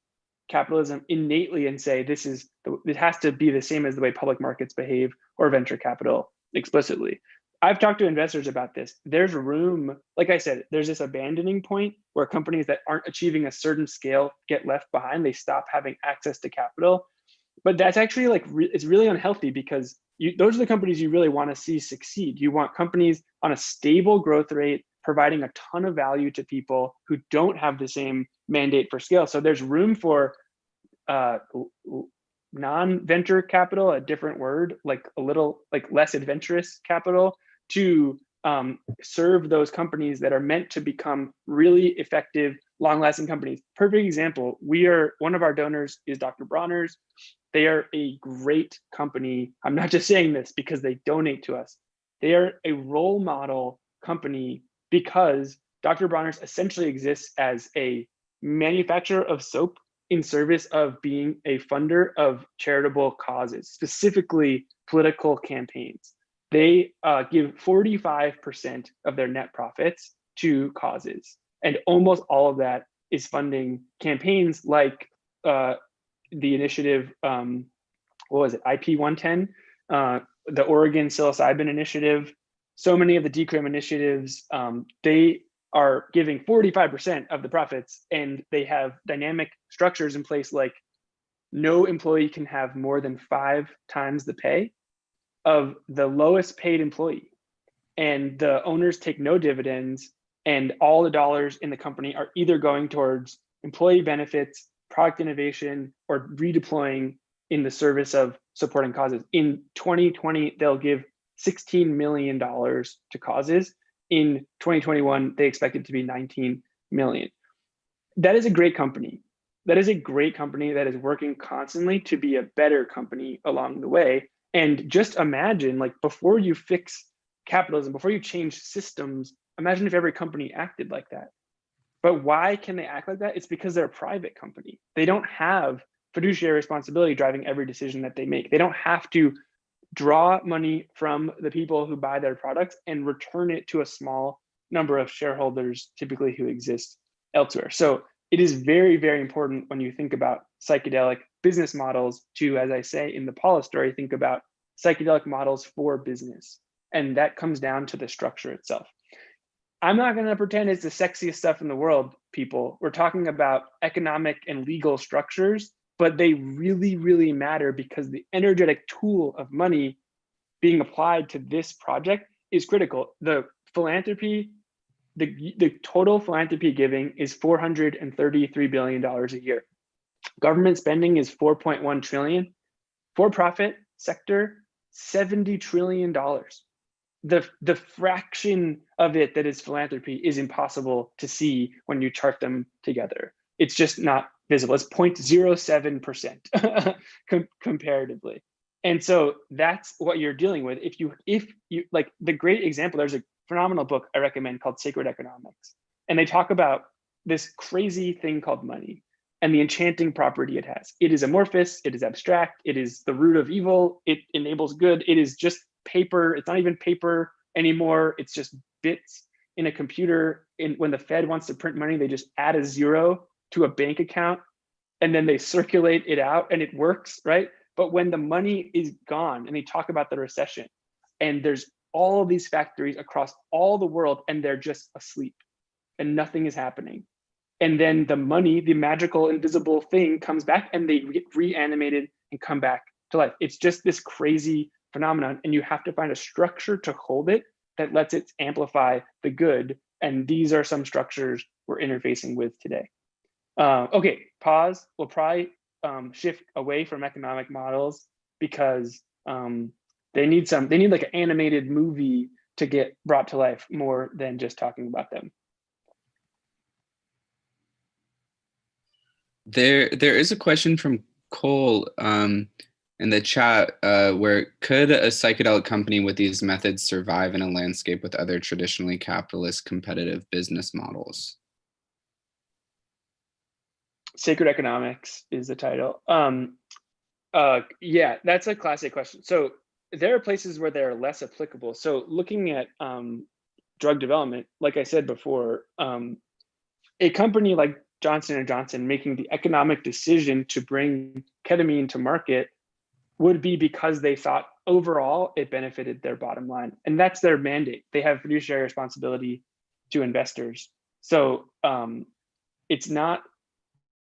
capitalism innately and say it has to be the same as the way public markets behave or venture capital explicitly. I've talked to investors about this. There's room, like I said, there's this abandoning point where companies that aren't achieving a certain scale get left behind. They stop having access to capital. But that's actually it's really unhealthy, because those are the companies you really want to see succeed. You want companies on a stable growth rate, providing a ton of value to people who don't have the same mandate for scale. So there's room for non-venture capital, a different word, like a little less adventurous capital, to serve those companies that are meant to become really effective, long-lasting companies. Perfect example, one of our donors is Dr. Bronner's. They are a great company. I'm not just saying this because they donate to us. They are a role model company because Dr. Bronner's essentially exists as a manufacturer of soap in service of being a funder of charitable causes, specifically political campaigns. They give 45% of their net profits to causes, and almost all of that is funding campaigns like the initiative, what was it, IP 110, the Oregon psilocybin initiative, so many of the decrim initiatives, they are giving 45% of the profits, and they have dynamic structures in place, like no employee can have more than 5 times the pay of the lowest paid employee. And the owners take no dividends, and all the dollars in the company are either going towards employee benefits, product innovation, or redeploying in the service of supporting causes. In 2020, they'll give $16 million to causes. In 2021, they expect it to be 19 million. That is a great company. That is a great company that is working constantly to be a better company along the way. And just imagine, before you fix capitalism, before you change systems, imagine if every company acted like that. But why can they act like that? It's because they're a private company. They don't have fiduciary responsibility driving every decision that they make. They don't have to draw money from the people who buy their products and return it to a small number of shareholders, typically who exist elsewhere. So it is very, very important when you think about psychedelic business models to, as I say in the Paula story, think about psychedelic models for business. And that comes down to the structure itself. I'm not going to pretend it's the sexiest stuff in the world, people. We're talking about economic and legal structures, but they really, really matter, because the energetic tool of money being applied to this project is critical. The philanthropy, the total philanthropy giving is $433 billion a year. Government spending is 4.1 trillion. For-profit sector, $70 trillion. The fraction of it that is philanthropy is impossible to see when you chart them together. It's just not visible. It's 0.07% comparatively. And so that's what you're dealing with. If you like, the great example, there's a phenomenal book I recommend called Sacred Economics. And they talk about this crazy thing called money and the enchanting property it has. It is amorphous, it is abstract, it is the root of evil, it enables good, it is just paper. It's not even paper anymore. It's just bits in a computer. And when the Fed wants to print money, they just add a 0 to a bank account, and then they circulate it out, and it works, right? But when the money is gone, and they talk about the recession, and there's all of these factories across all the world, and they're just asleep, and nothing is happening. And then the money, the magical invisible thing, comes back, and they get reanimated and come back to life. It's just this crazy phenomenon, and you have to find a structure to hold it that lets it amplify the good. And these are some structures we're interfacing with today. Okay, pause. We'll probably shift away from economic models, because they need like an animated movie to get brought to life more than just talking about them. There is a question from Cole in the chat, where could a psychedelic company with these methods survive in a landscape with other traditionally capitalist competitive business models? Sacred Economics is the title. Yeah, that's a classic question. So there are places where they're less applicable. So looking at drug development, like I said before, a company like Johnson & Johnson making the economic decision to bring ketamine to market would be because they thought overall it benefited their bottom line. And that's their mandate. They have fiduciary responsibility to investors. So it's not,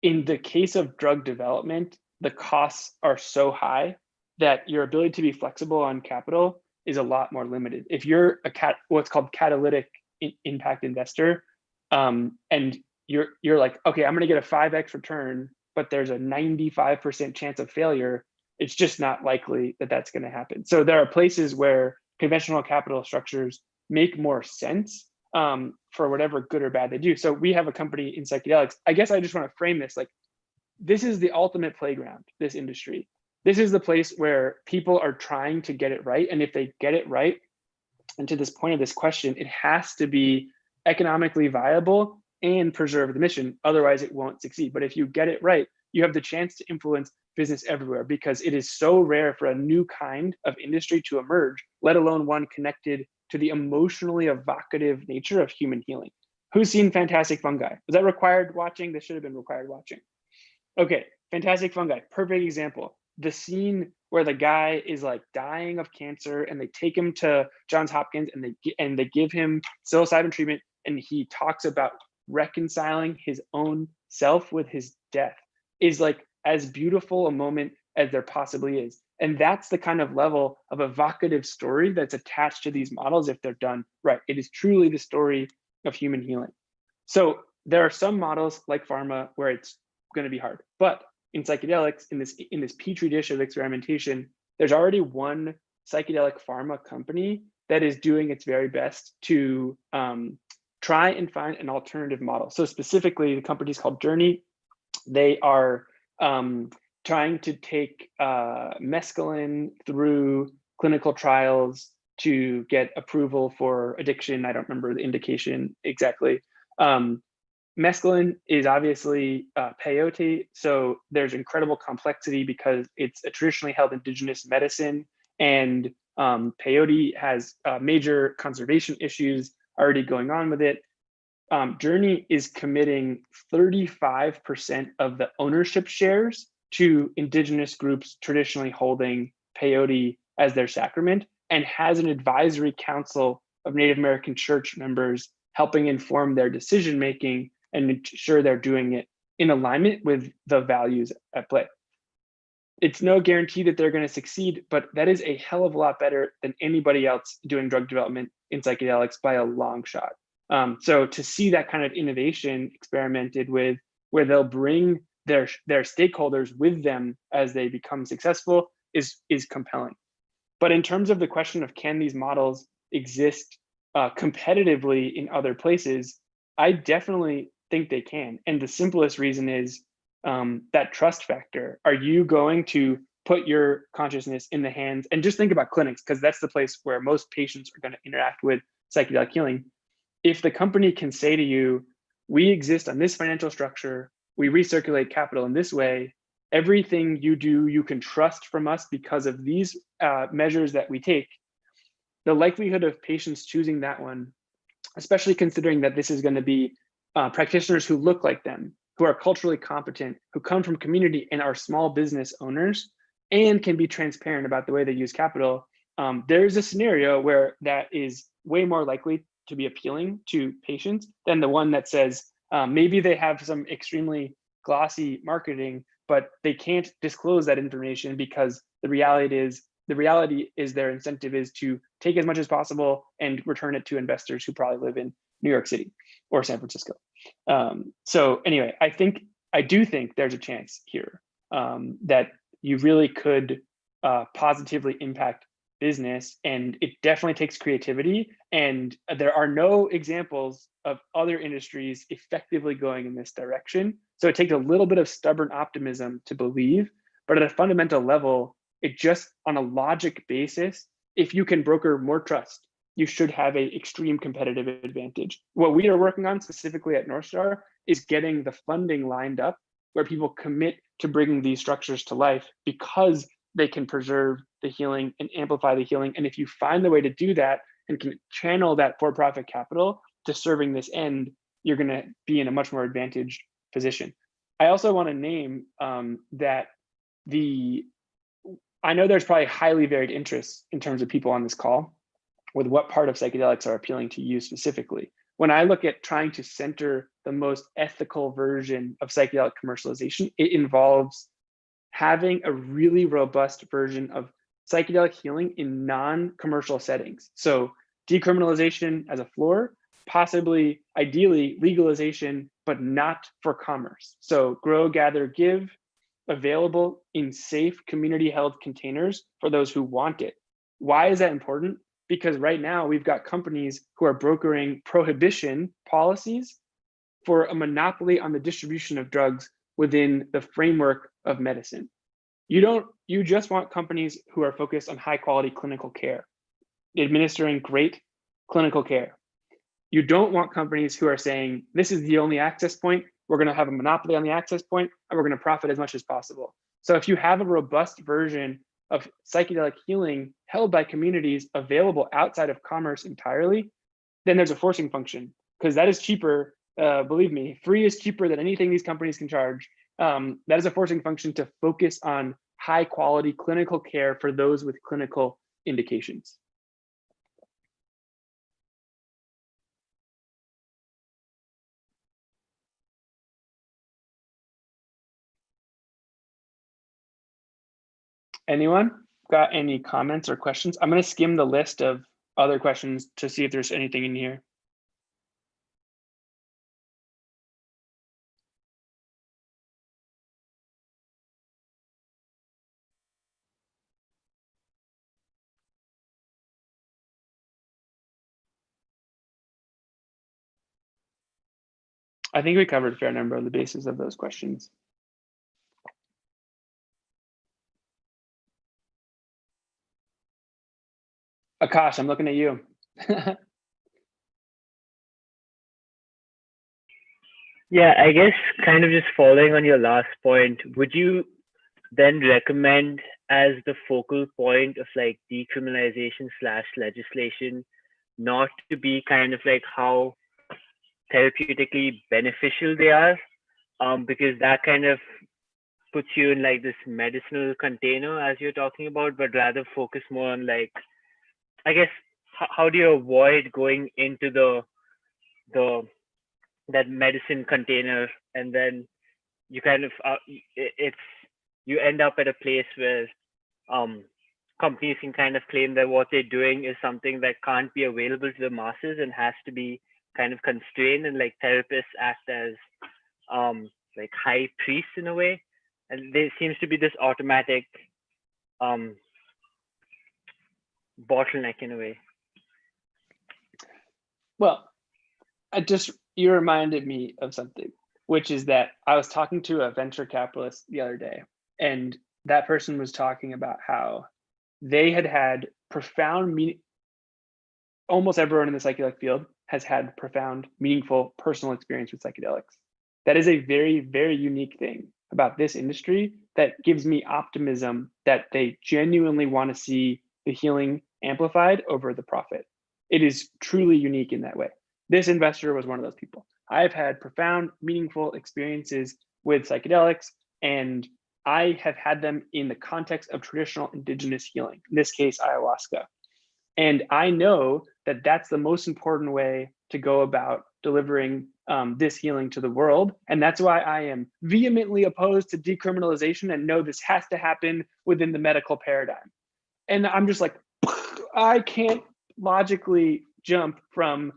in the case of drug development, the costs are so high that your ability to be flexible on capital is a lot more limited. If you're what's called catalytic impact investor, and you're like, okay, I'm going to get a 5x return, but there's a 95% chance of failure, it's just not likely that that's going to happen. So there are places where conventional capital structures make more sense for whatever good or bad they do. So we have a company in psychedelics. I guess I just want to frame this like, this is the ultimate playground, this industry. This is the place where people are trying to get it right. And if they get it right, and to this point of this question, it has to be economically viable and preserve the mission. Otherwise, it won't succeed. But if you get it right, you have the chance to influence business everywhere, because it is so rare for a new kind of industry to emerge, let alone one connected to the emotionally evocative nature of human healing. Who's seen Fantastic Fungi? Was that required watching? This should have been required watching. Okay, Fantastic Fungi, perfect example. The scene where the guy is like dying of cancer and they take him to Johns Hopkins and they give him psilocybin treatment, and he talks about reconciling his own self with his death, is like as beautiful a moment as there possibly is. And that's the kind of level of evocative story that's attached to these models if they're done right. It is truly the story of human healing. So there are some models like pharma where it's going to be hard, but in psychedelics, in this petri dish of experimentation, there's already one psychedelic pharma company that is doing its very best to try and find an alternative model. So specifically, the company is called Journey. They are trying to take mescaline through clinical trials to get approval for addiction. I don't remember the indication exactly. Mescaline is obviously peyote, so there's incredible complexity because it's a traditionally held indigenous medicine, and peyote has major conservation issues already going on with it. Journey is committing 35% of the ownership shares to indigenous groups traditionally holding peyote as their sacrament, and has an advisory council of Native American church members helping inform their decision-making and ensure they're doing it in alignment with the values at play. It's no guarantee that they're going to succeed, but that is a hell of a lot better than anybody else doing drug development in psychedelics by a long shot. So to see that kind of innovation experimented with, where they'll bring their stakeholders with them as they become successful, is compelling. But in terms of the question of can these models exist competitively in other places, I definitely think they can. And the simplest reason is that trust factor. Are you going to put your consciousness in the hands, and just think about clinics, because that's the place where most patients are going to interact with psychedelic healing. If the company can say to you, we exist on this financial structure, we recirculate capital in this way, everything you do, you can trust from us because of these measures that we take, the likelihood of patients choosing that one, especially considering that this is going to be practitioners who look like them, who are culturally competent, who come from community and are small business owners, and can be transparent about the way they use capital, there's a scenario where that is way more likely to be appealing to patients than the one that says maybe they have some extremely glossy marketing, but they can't disclose that information because the reality is their incentive is to take as much as possible and return it to investors who probably live in New York City or San Francisco. So anyway, I do think there's a chance here that you really could positively impact business, and it definitely takes creativity. And there are no examples of other industries effectively going in this direction. So it takes a little bit of stubborn optimism to believe, but at a fundamental level, it just, on a logic basis, if you can broker more trust, you should have an extreme competitive advantage. What we are working on specifically at North Star is getting the funding lined up where people commit to bringing these structures to life because they can preserve the healing and amplify the healing. And if you find the way to do that and can channel that for-profit capital to serving this end, you're going to be in a much more advantaged position. I also want to name that I know there's probably highly varied interests in terms of people on this call with what part of psychedelics are appealing to you specifically. When I look at trying to center the most ethical version of psychedelic commercialization, it involves having a really robust version of psychedelic healing in non-commercial settings. So decriminalization as a floor, possibly, ideally, legalization, but not for commerce. So grow, gather, give, available in safe community-held containers for those who want it. Why is that important? Because right now we've got companies who are brokering prohibition policies for a monopoly on the distribution of drugs within the framework of medicine. You just want companies who are focused on high quality clinical care, administering great clinical care. You don't want companies who are saying, this is the only access point, we're gonna have a monopoly on the access point, and we're gonna profit as much as possible. So if you have a robust version of psychedelic healing held by communities available outside of commerce entirely, then there's a forcing function, because that is cheaper, believe me, free is cheaper than anything these companies can charge. That is a forcing function to focus on high quality clinical care for those with clinical indications. Anyone got any comments or questions? I'm going to skim the list of other questions to see if there's anything in here. I think we covered a fair number of the bases of those questions. Akash, I'm looking at you. Yeah, I guess kind of just following on your last point, would you then recommend as the focal point of like decriminalization / legislation not to be kind of like how therapeutically beneficial they are, because that kind of puts you in like this medicinal container as you're talking about, but rather focus more on like, I guess, how do you avoid going into that medicine container, and then you kind of you end up at a place where companies can kind of claim that what they're doing is something that can't be available to the masses and has to be kind of constrained, and like therapists act as like high priests in a way, and there seems to be this automatic bottleneck in a way. Well, you reminded me of something, which is that I was talking to a venture capitalist the other day, and that person was talking about how they had profound meaning. Almost everyone in the psychedelic field has had profound, meaningful personal experience with psychedelics. That is a very, very unique thing about this industry that gives me optimism that they genuinely want to see the healing amplified over the profit. It is truly unique in that way. This investor was one of those people. I've had profound, meaningful experiences with psychedelics, and I have had them in the context of traditional indigenous healing, in this case, ayahuasca. And I know that that's the most important way to go about delivering this healing to the world. And that's why I am vehemently opposed to decriminalization and know this has to happen within the medical paradigm. And I'm just like, I can't logically jump from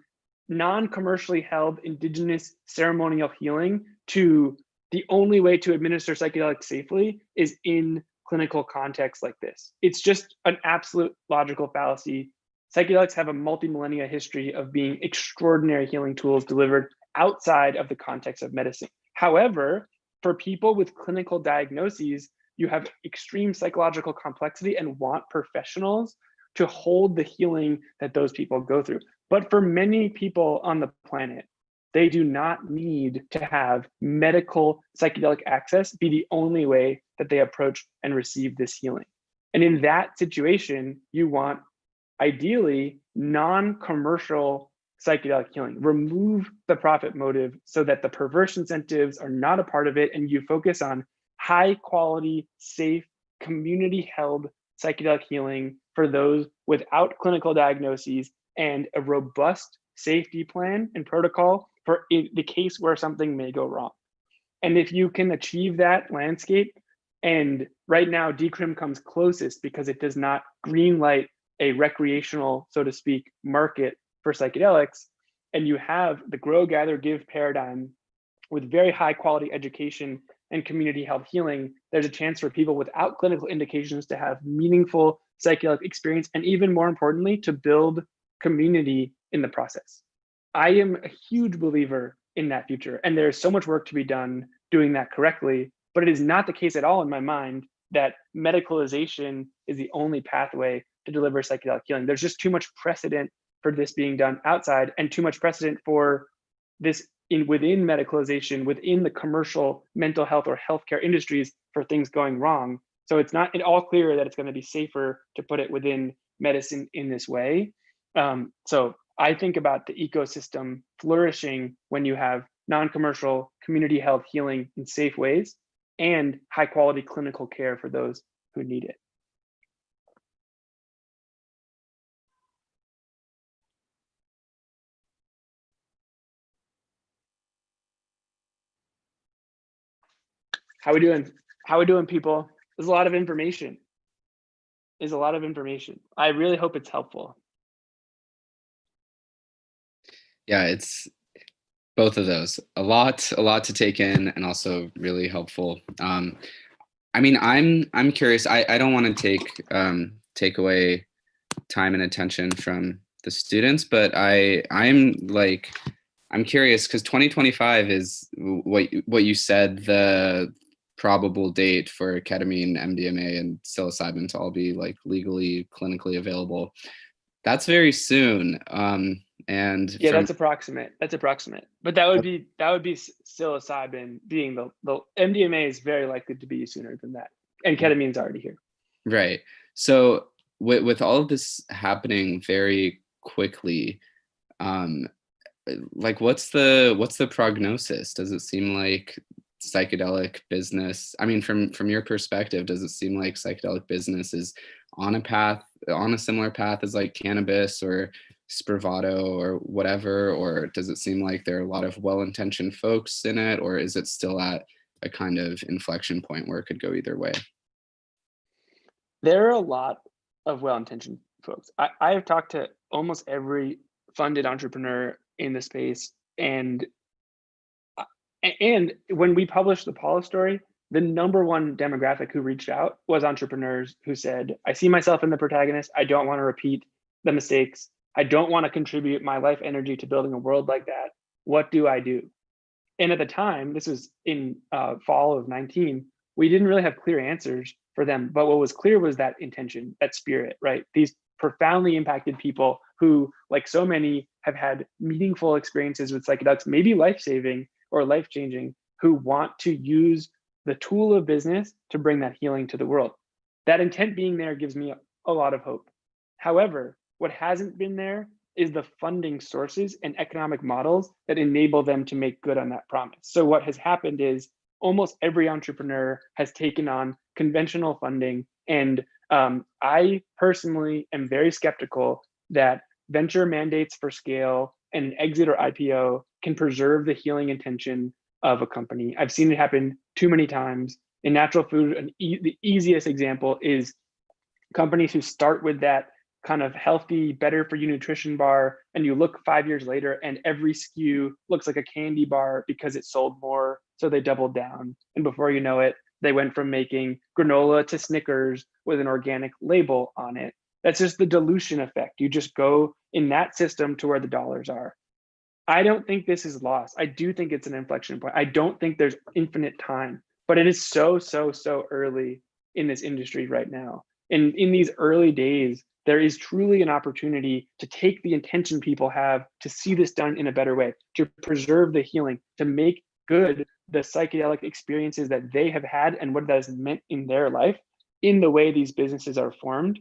non-commercially held indigenous ceremonial healing to the only way to administer psychedelics safely is in clinical context like this. It's just an absolute logical fallacy. Psychedelics have a multi-millennia history of being extraordinary healing tools delivered outside of the context of medicine. However, for people with clinical diagnoses, you have extreme psychological complexity and want professionals to hold the healing that those people go through. But for many people on the planet, They do not need to have medical psychedelic access be the only way that they approach and receive this healing. And in that situation, you want ideally non-commercial psychedelic healing. Remove the profit motive so that the perverse incentives are not a part of it, and you focus on high quality, safe, community held psychedelic healing for those without clinical diagnoses and a robust safety plan and protocol for the case where something may go wrong. And if you can achieve that landscape, and right now Decrim comes closest because it does not greenlight a recreational, so to speak, market for psychedelics, and you have the grow, gather, give paradigm with very high quality education and community health healing, there's a chance for people without clinical indications to have meaningful psychedelic experience, and even more importantly, to build community in the process. I am a huge believer in that future, and there's so much work to be done doing that correctly, but it is not the case at all in my mind that medicalization is the only pathway to deliver psychedelic healing. There's just too much precedent for this being done outside, and too much precedent for this within medicalization, within the commercial mental health or healthcare industries for things going wrong. So it's not at all clear that it's going to be safer to put it within medicine in this way. So I think about the ecosystem flourishing when you have non-commercial community health healing in safe ways and high quality clinical care for those who need it. How we doing? How we doing, people? There's a lot of information. There's a lot of information. I really hope it's helpful. Yeah, it's both of those. A lot to take in, and also really helpful. I mean, I'm curious. I don't want to take away time and attention from the students, but I'm curious because 2025 is what you said, the probable date for ketamine, MDMA, and psilocybin to all be like legally, clinically available. That's very soon. And yeah, that's approximate. But that would be psilocybin being the MDMA is very likely to be sooner than that, and ketamine's already here. Right. So with all of this happening very quickly, like what's the prognosis? Does it seem like psychedelic business, I mean, from your perspective, does it seem like psychedelic business is on a similar path as like cannabis or Spravato or whatever, or does it seem like there are a lot of well-intentioned folks in it, or is it still at a kind of inflection point where it could go either way? There are a lot of well-intentioned folks. I have talked to almost every funded entrepreneur in the space, and when we published the Paula story, the number one demographic who reached out was entrepreneurs who said, I see myself in the protagonist. I don't want to repeat the mistakes. I don't want to contribute my life energy to building a world like that. What do I do? And at the time, this was in fall of 19, we didn't really have clear answers for them. But what was clear was that intention, that spirit, right? These profoundly impacted people who, like so many, have had meaningful experiences with psychedelics, maybe life-saving or life-changing, who want to use the tool of business to bring that healing to the world. That intent being there gives me a lot of hope. However, what hasn't been there is the funding sources and economic models that enable them to make good on that promise. So what has happened is almost every entrepreneur has taken on conventional funding. And I personally am very skeptical that venture mandates for scale and an exit or IPO can preserve the healing intention of a company. I've seen it happen too many times. In natural food, the easiest example is companies who start with that kind of healthy, better for you nutrition bar, and you look 5 years later and every SKU looks like a candy bar because it sold more, so they doubled down. And before you know it, they went from making granola to Snickers with an organic label on it. That's just the dilution effect. You just go in that system to where the dollars are. I don't think this is lost. I do think it's an inflection point. I don't think there's infinite time, but it is so early in this industry right now. And in these early days, there is truly an opportunity to take the intention people have to see this done in a better way, to preserve the healing, to make good the psychedelic experiences that they have had and what that has meant in their life in the way these businesses are formed.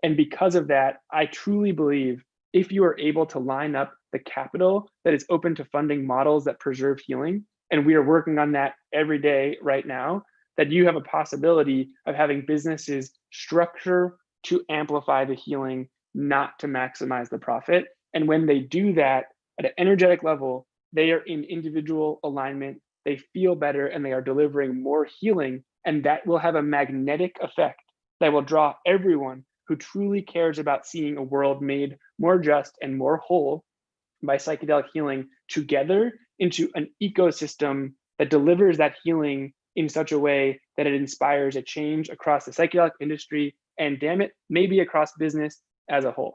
And because of that, I truly believe if you are able to line up the capital that is open to funding models that preserve healing, and we are working on that every day right now, that you have a possibility of having businesses structure to amplify the healing, not to maximize the profit. And when they do that at an energetic level, they are in individual alignment, they feel better, and they are delivering more healing. And that will have a magnetic effect that will draw everyone who truly cares about seeing a world made more just and more whole by psychedelic healing together into an ecosystem that delivers that healing in such a way that it inspires a change across the psychedelic industry and, damn it, maybe across business as a whole.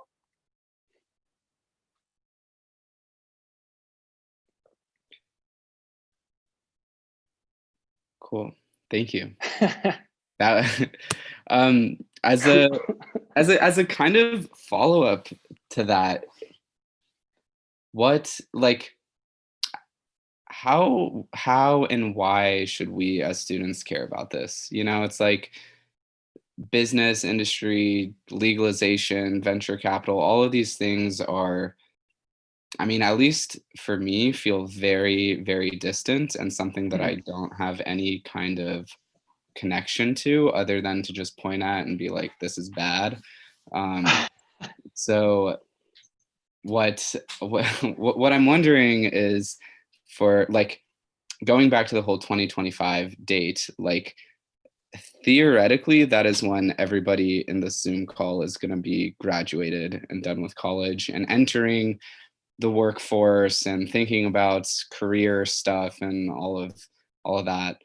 Cool. Thank you. That as a kind of follow-up to that, what, like, how and why should we as students care about this? You know, it's like business, industry, legalization, venture capital, all of these things are, I mean, at least for me, feel very, very distant and something that I don't have any kind of connection to other than to just point at and be like, this is bad. So what I'm wondering is, for like going back to the whole 2025 date, like theoretically that is when everybody in the Zoom call is going to be graduated and done with college and entering the workforce and thinking about career stuff and all of that.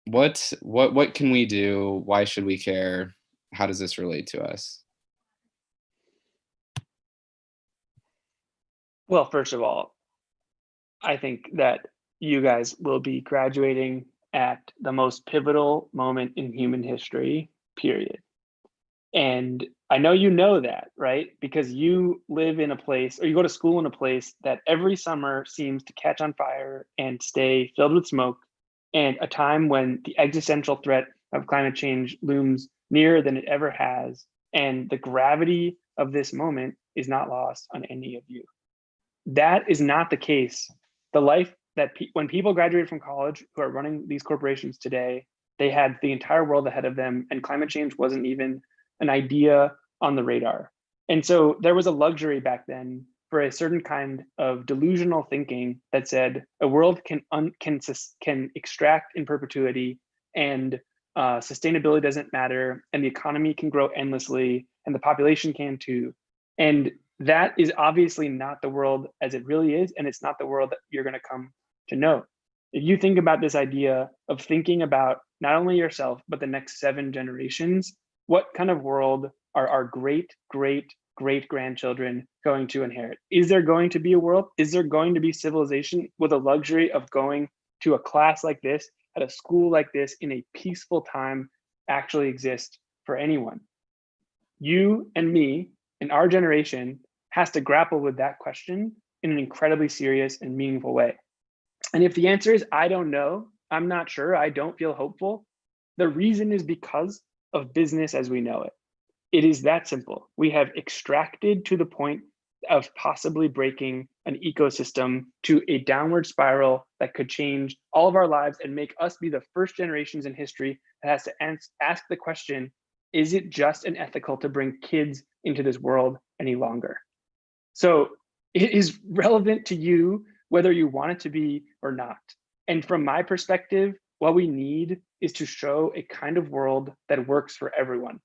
What can we do? Why should we care? How does this relate to us? Well, first of all, I think that you guys will be graduating at the most pivotal moment in human history, period. And I know you know that, right? Because you live in a place, or you go to school in a place that every summer seems to catch on fire and stay filled with smoke, and a time when the existential threat of climate change looms nearer than it ever has. And the gravity of this moment is not lost on any of you. That is not the case. The life that when people graduated from college who are running these corporations today, they had the entire world ahead of them, and climate change wasn't even an idea on the radar. And so there was a luxury back then for a certain kind of delusional thinking that said a world can extract in perpetuity, and sustainability doesn't matter, and the economy can grow endlessly, and the population can too. And that is obviously not the world as it really is, and it's not the world that you're going to come to know. If you think about this idea of thinking about not only yourself, but the next 7 generations, what kind of world are our great grandchildren going to inherit? Is there going to be a world? Is there going to be civilization with the luxury of going to a class like this, at a school like this, in a peaceful time actually exist for anyone? You and me and our generation has to grapple with that question in an incredibly serious and meaningful way. And if the answer is, I don't know, I'm not sure, I don't feel hopeful, the reason is because of business as we know it. It is that simple. We have extracted to the point of possibly breaking an ecosystem to a downward spiral that could change all of our lives and make us be the first generations in history that has to ask the question, is it just and ethical to bring kids into this world any longer? So it is relevant to you whether you want it to be or not. And from my perspective, what we need is to show a kind of world that works for everyone.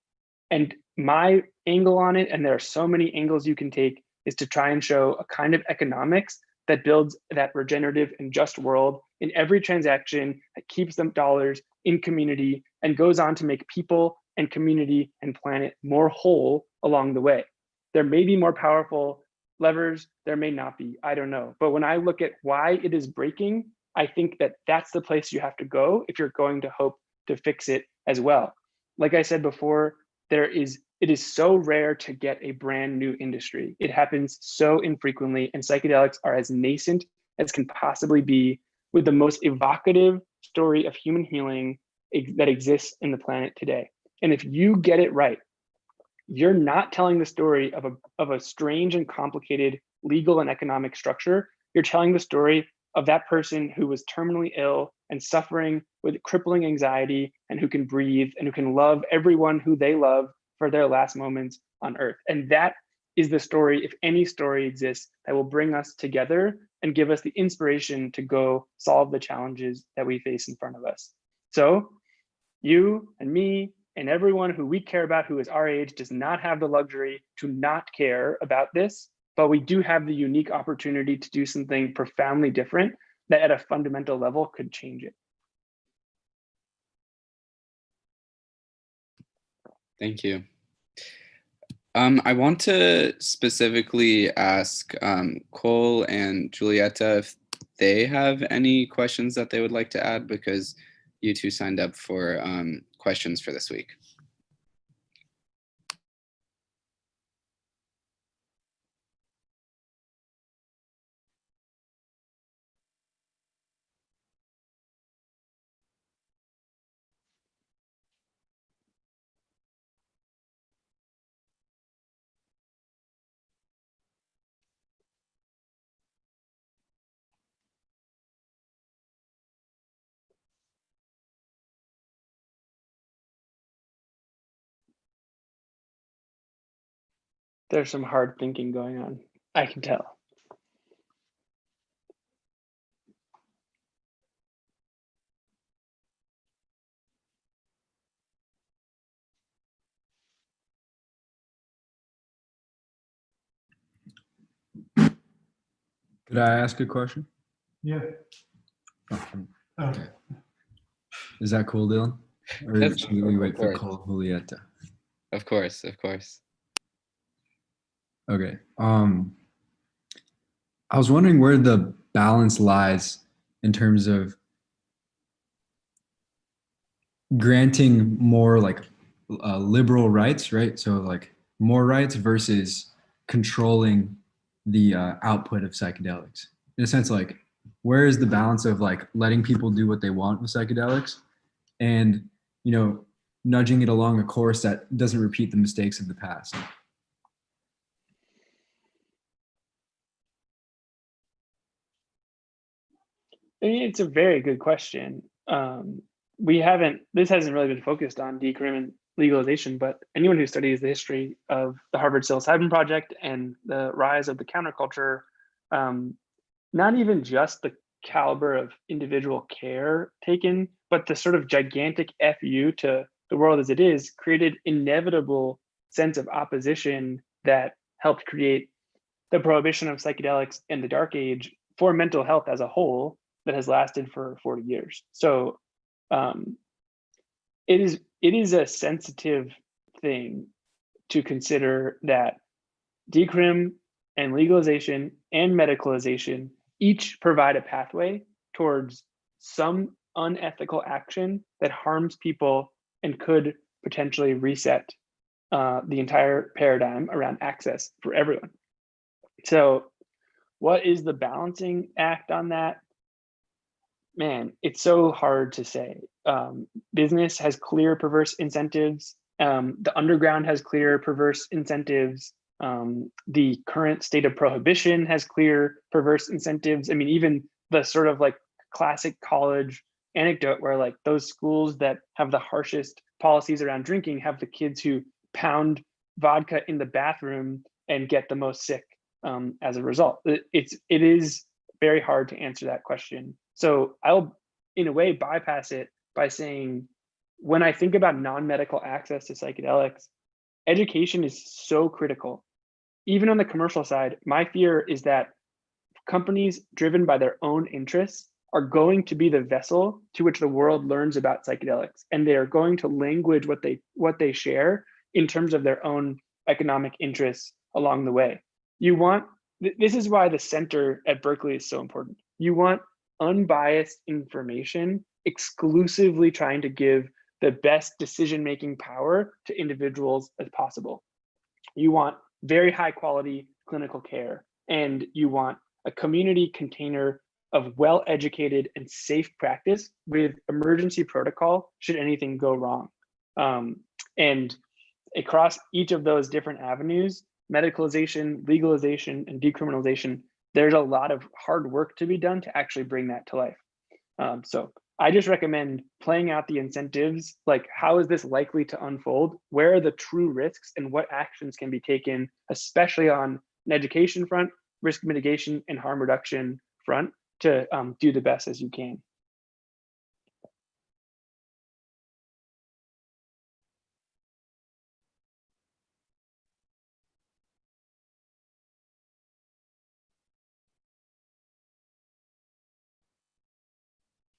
And my angle on it, and there are so many angles you can take, is to try and show a kind of economics that builds that regenerative and just world in every transaction, that keeps them dollars in community and goes on to make people and community and planet more whole along the way. There may be more powerful levers, there may not be, I don't know. But when I look at why it is breaking, I think that that's the place you have to go if you're going to hope to fix it as well. Like I said before, it is so rare to get a brand new industry. It happens so infrequently, and psychedelics are as nascent as can possibly be, with the most evocative story of human healing that exists in the planet today. And if you get it right, you're not telling the story of a strange and complicated legal and economic structure. You're telling the story of that person who was terminally ill and suffering with crippling anxiety, and who can breathe and who can love everyone who they love for their last moments on earth. And that is the story, if any story exists, that will bring us together and give us the inspiration to go solve the challenges that we face in front of us. So you and me and everyone who we care about who is our age does not have the luxury to not care about this, but we do have the unique opportunity to do something profoundly different that at a fundamental level could change it. Thank you. I want to specifically ask Cole and Julieta if they have any questions that they would like to add, because you two signed up for questions for this week. There's some hard thinking going on, I can tell. Could I ask a question? Yeah. Okay. Is that cool, Dylan? Or should we wait for Cole Julieta? Of course, of course. Okay. I was wondering where the balance lies in terms of granting more like liberal rights, right? So like more rights versus controlling the output of psychedelics. In a sense, like where is the balance of like letting people do what they want with psychedelics and, you know, nudging it along a course that doesn't repeat the mistakes of the past? It's a very good question. This hasn't really been focused on decriminalization, but anyone who studies the history of the Harvard Psilocybin Project and the rise of the counterculture, not even just the caliber of individual care taken, but the sort of gigantic FU to the world as it is, created inevitable sense of opposition that helped create the prohibition of psychedelics in the dark age for mental health as a whole that has lasted for 40 years. So it is a sensitive thing to consider that decrim and legalization and medicalization each provide a pathway towards some unethical action that harms people and could potentially reset the entire paradigm around access for everyone. So what is the balancing act on that? Man, it's so hard to say. Business has clear perverse incentives. The underground has clear perverse incentives. The current state of prohibition has clear perverse incentives. I mean, even the sort of like classic college anecdote where like those schools that have the harshest policies around drinking have the kids who pound vodka in the bathroom and get the most sick as a result. It is very hard to answer that question. So I'll, in a way, bypass it by saying, when I think about non-medical access to psychedelics, education is so critical. Even on the commercial side, my fear is that companies driven by their own interests are going to be the vessel to which the world learns about psychedelics, and they are going to language what they share in terms of their own economic interests along the way. This is why the center at Berkeley is so important. You want unbiased information exclusively trying to give the best decision-making power to individuals as possible. You want very high quality clinical care, and you want a community container of well-educated and safe practice with emergency protocol should anything go wrong. And across each of those different avenues, medicalization, legalization, and decriminalization, there's a lot of hard work to be done to actually bring that to life. So I just recommend playing out the incentives, like how is this likely to unfold? Where are the true risks and what actions can be taken, especially on an education front, risk mitigation, and harm reduction front to do the best as you can.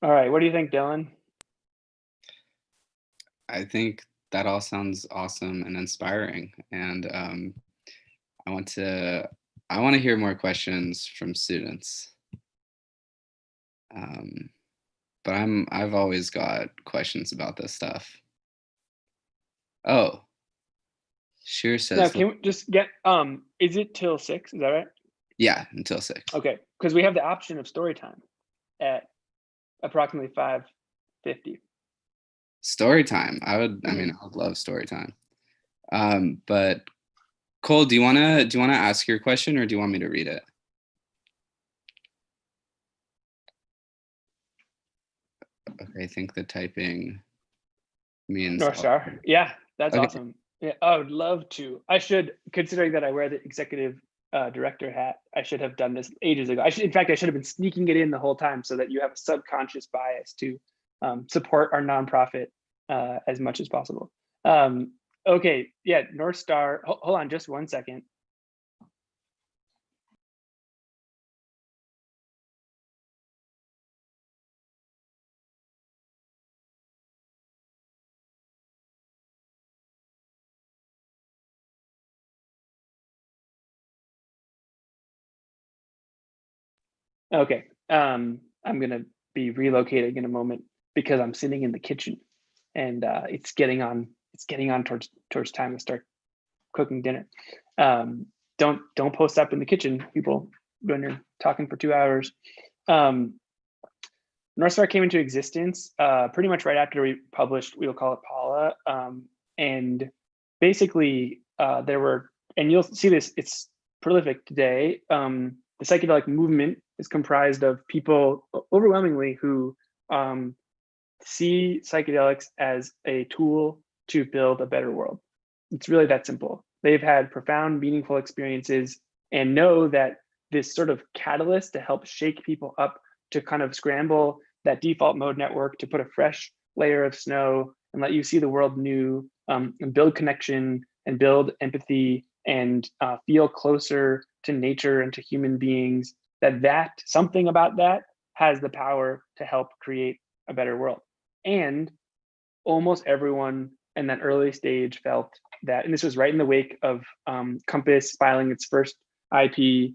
All right, what do you think, Dylan? I think that all sounds awesome and inspiring, and I want to hear more questions from students. But I've always got questions about this stuff. Oh, Sheer says. Now, can we just get is it till 6? Is that right? Yeah, until 6. Okay, because we have the option of story time at approximately 5:50. Story time. I mean, I would love story time. But Cole, do you wanna ask your question, or do you want me to read it? Okay, I think the typing means North Star. Yeah, that's okay. awesome. Yeah, I would love to. I should, considering that I wear the executive director hat, I should have done this ages ago. In fact, I should have been sneaking it in the whole time so that you have a subconscious bias to support our nonprofit as much as possible. Okay, yeah, North Star. Hold on just one second. Okay, I'm gonna be relocating in a moment because I'm sitting in the kitchen, and it's getting on towards time to start cooking dinner. Don't post up in the kitchen, people, when you're talking for 2 hours. North Star came into existence pretty much right after we published We'll Call It Paula, and basically there were, and you'll see this, it's prolific today. The psychedelic movement is comprised of people overwhelmingly who see psychedelics as a tool to build a better world. It's really that simple. They've had profound, meaningful experiences and know that this sort of catalyst to help shake people up, to kind of scramble that default mode network, to put a fresh layer of snow and let you see the world new, and build connection and build empathy and feel closer to nature and to human beings, that something about that has the power to help create a better world. And almost everyone in that early stage felt that, and this was right in the wake of Compass filing its first IP,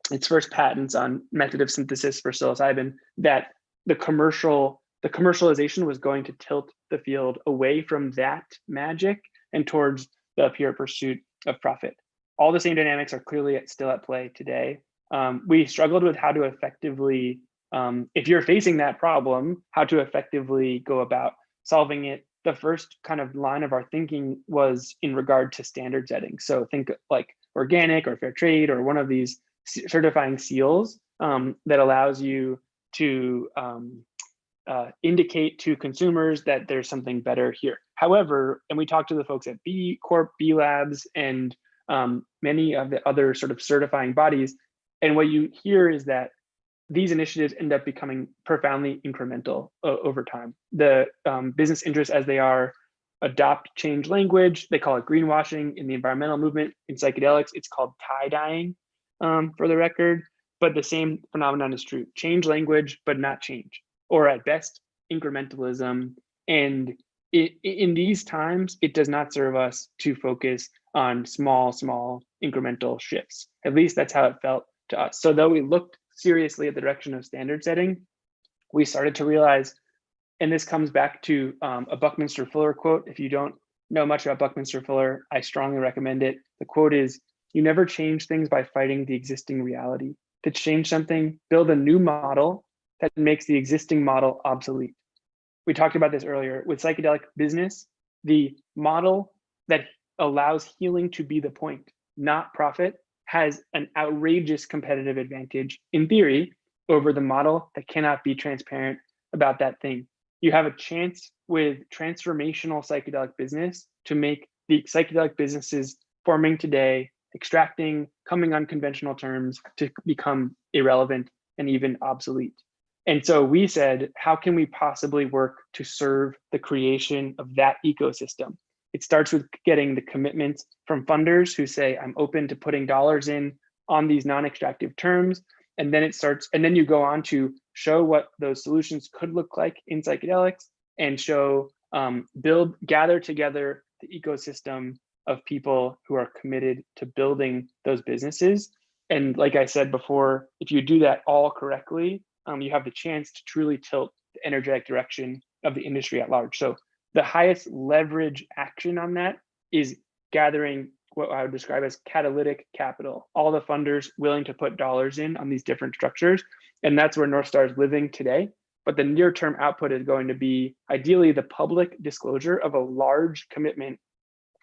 its first patents on method of synthesis for psilocybin, that the commercialization was going to tilt the field away from that magic and towards the pure pursuit of profit. All the same dynamics are clearly still at play today. We struggled with how to effectively, if you're facing that problem, how to effectively go about solving it. The first kind of line of our thinking was in regard to standard setting. So think like organic or fair trade or one of these certifying seals that allows you to indicate to consumers that there's something better here. However, and we talked to the folks at B Corp, B Labs, and many of the other sort of certifying bodies, and what you hear is that these initiatives end up becoming profoundly incremental over time. The business interests, as they are, adopt change language. They call it greenwashing in the environmental movement. In psychedelics, it's called tie-dyeing, for the record. But the same phenomenon is true. Change language, but not change. Or at best, incrementalism. And in these times, it does not serve us to focus on small incremental shifts. At least that's how it felt to us. So though we looked seriously at the direction of standard setting, we started to realize and this comes back to a Buckminster Fuller quote. If you don't know much about Buckminster Fuller, I strongly recommend it. The quote is, "You never change things by fighting the existing reality. To change something, build a new model that makes the existing model obsolete." We talked about this earlier with psychedelic business. The model that allows healing to be the point, not profit, has an outrageous competitive advantage in theory over the model that cannot be transparent about that thing. You have a chance with transformational psychedelic business to make the psychedelic businesses forming today, extracting, coming on conventional terms, to become irrelevant and even obsolete. And so we said, how can we possibly work to serve the creation of that ecosystem? It starts with getting the commitments from funders who say, I'm open to putting dollars in on these non-extractive terms. And then then you go on to show what those solutions could look like in psychedelics, and show, gather together the ecosystem of people who are committed to building those businesses. And like I said before, if you do that all correctly, you have the chance to truly tilt the energetic direction of the industry at large. So the highest leverage action on that is gathering what I would describe as catalytic capital, all the funders willing to put dollars in on these different structures. And that's where North Star is living today. But the near-term output is going to be ideally the public disclosure of a large commitment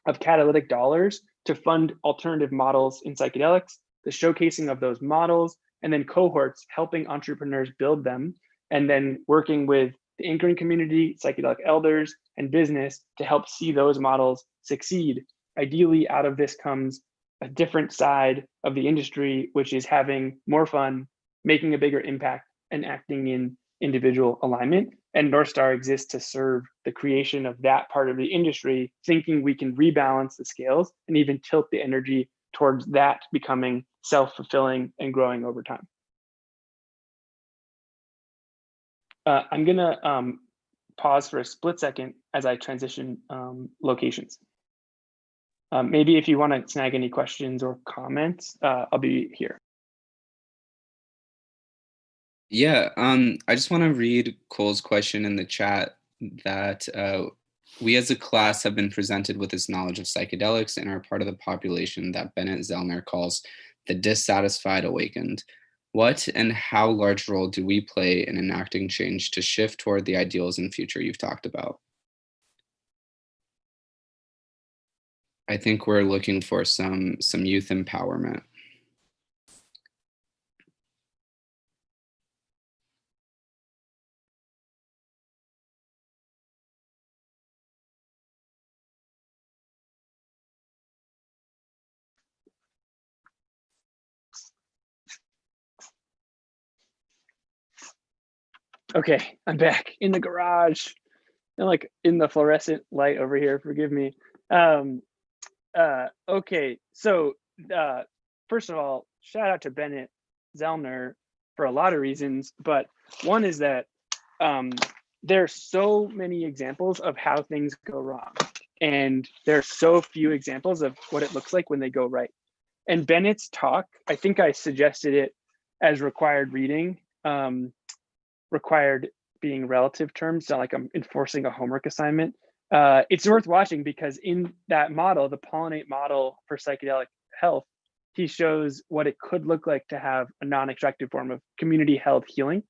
of catalytic dollars to fund alternative models in psychedelics, the showcasing of those models, and then cohorts helping entrepreneurs build them, and then working with the anchoring community, psychedelic elders, and business to help see those models succeed. Ideally, out of this comes a different side of the industry, which is having more fun, making a bigger impact, and acting in individual alignment. And North Star exists to serve the creation of that part of the industry, thinking we can rebalance the scales and even tilt the energy towards that becoming self-fulfilling and growing over time. I'm gonna pause for a split second as I transition locations. Maybe if you want to snag any questions or comments, I'll be here. Yeah, I just want to read Cole's question in the chat that we as a class have been presented with this knowledge of psychedelics and are part of the population that Bennett Zellner calls the dissatisfied awakened. What and how large role do we play in enacting change to shift toward the ideals and future you've talked about? I think we're looking for some youth empowerment. Okay, I'm back in the garage, and like in the fluorescent light over here, forgive me. Okay, so first of all, shout out to Bennett Zellner for a lot of reasons, but one is that there's so many examples of how things go wrong, and there's so few examples of what it looks like when they go right. And Bennett's talk, I think I suggested it as required reading, required being relative terms, not like I'm enforcing a homework assignment. It's worth watching because in that model, the pollinate model for psychedelic health, he shows what it could look like to have a non-extractive form of community health healing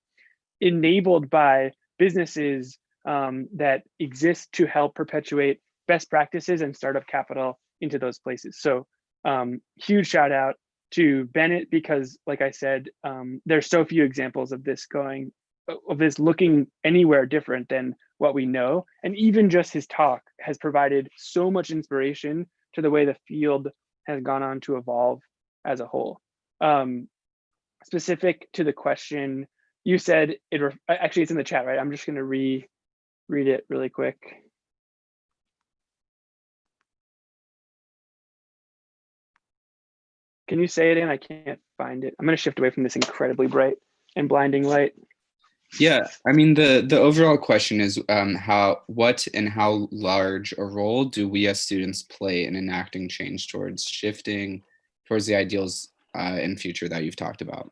enabled by businesses that exist to help perpetuate best practices and startup capital into those places. So huge shout out to Bennett, because like I said, there's so few examples of this looking anywhere different than what we know. And even just his talk has provided so much inspiration to the way the field has gone on to evolve as a whole. Specific to the question, you said actually it's in the chat, right? I'm just gonna read it really quick. Can you say it in? I can't find it. I'm gonna shift away from this incredibly bright and blinding light. Yeah, I mean, the overall question is what and how large a role do we as students play in enacting change towards shifting towards the ideals and future that you've talked about?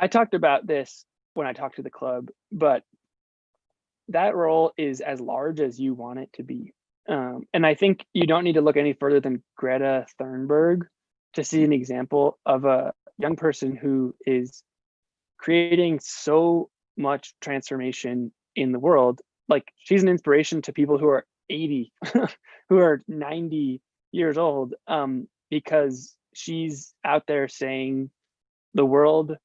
I talked about this when I talked to the club, but that role is as large as you want it to be. And I think you don't need to look any further than Greta Thunberg to see an example of a young person who is creating so much transformation in the world. Like, she's an inspiration to people who are 80, who are 90 years old, because she's out there saying the world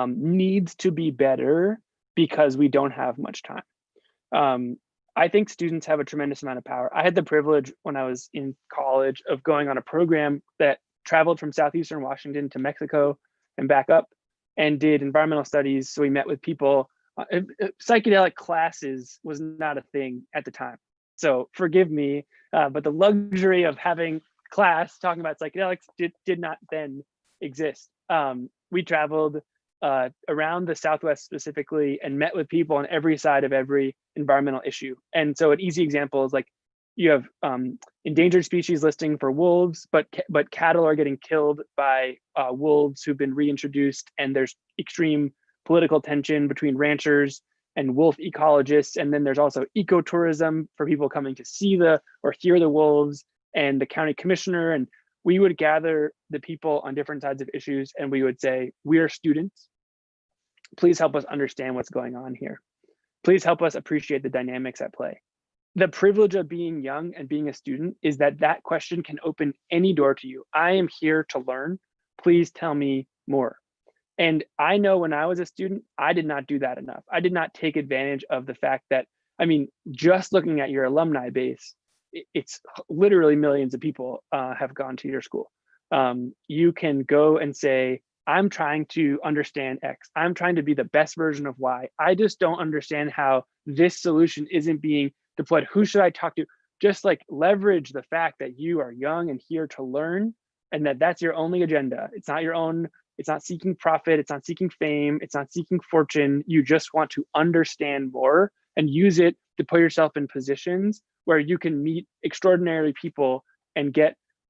needs to be better because we don't have much time. I think students have a tremendous amount of power. I had the privilege when I was in college of going on a program that traveled from southeastern Washington to Mexico and back up, and did environmental studies. So we met with people. Psychedelic classes was not a thing at the time, so forgive me, but the luxury of having class talking about psychedelics did not then exist. We traveled around the Southwest specifically and met with people on every side of every environmental issue. And so an easy example is like, you have endangered species listing for wolves, but cattle are getting killed by wolves who've been reintroduced, and there's extreme political tension between ranchers and wolf ecologists. And then there's also ecotourism for people coming to see or hear the wolves, and the county commissioner. And we would gather the people on different sides of issues, and we would say, we are students. Please help us understand what's going on here. Please help us appreciate the dynamics at play. The privilege of being young and being a student is that that question can open any door to you. I am here to learn. Please tell me more. And I know when I was a student, I did not do that enough. I did not take advantage of the fact that, I mean, just looking at your alumni base, it's literally millions of people have gone to your school. You can go and say, I'm trying to understand X. I'm trying to be the best version of Y. I just don't understand how this solution isn't being deployed. Who should I talk to? Just like leverage the fact that you are young and here to learn, and that's your only agenda. It's not your own. It's not seeking profit. It's not seeking fame. It's not seeking fortune. You just want to understand more and use it to put yourself in positions where you can meet extraordinary people and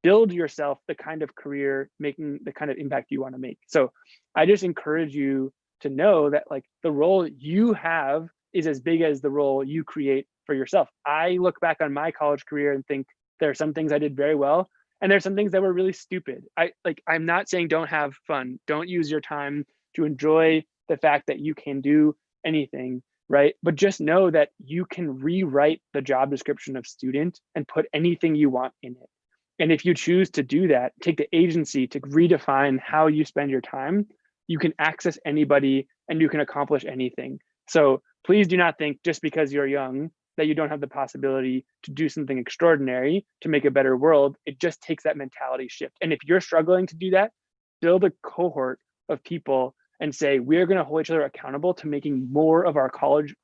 build yourself the kind of career making the kind of impact you want to make. So I just encourage you to know that like the role you have is as big as the role you create for yourself. I look back on my college career and think there are some things I did very well, and there's some things that were really stupid. I'm not saying don't have fun. Don't use your time to enjoy the fact that you can do anything, right? But just know that you can rewrite the job description of student and put anything you want in it. And if you choose to do that, take the agency to redefine how you spend your time, you can access anybody and you can accomplish anything. So please do not think just because you're young that you don't have the possibility to do something extraordinary to make a better world. It just takes that mentality shift. And if you're struggling to do that, build a cohort of people and say, we're going to hold each other accountable to making more of our college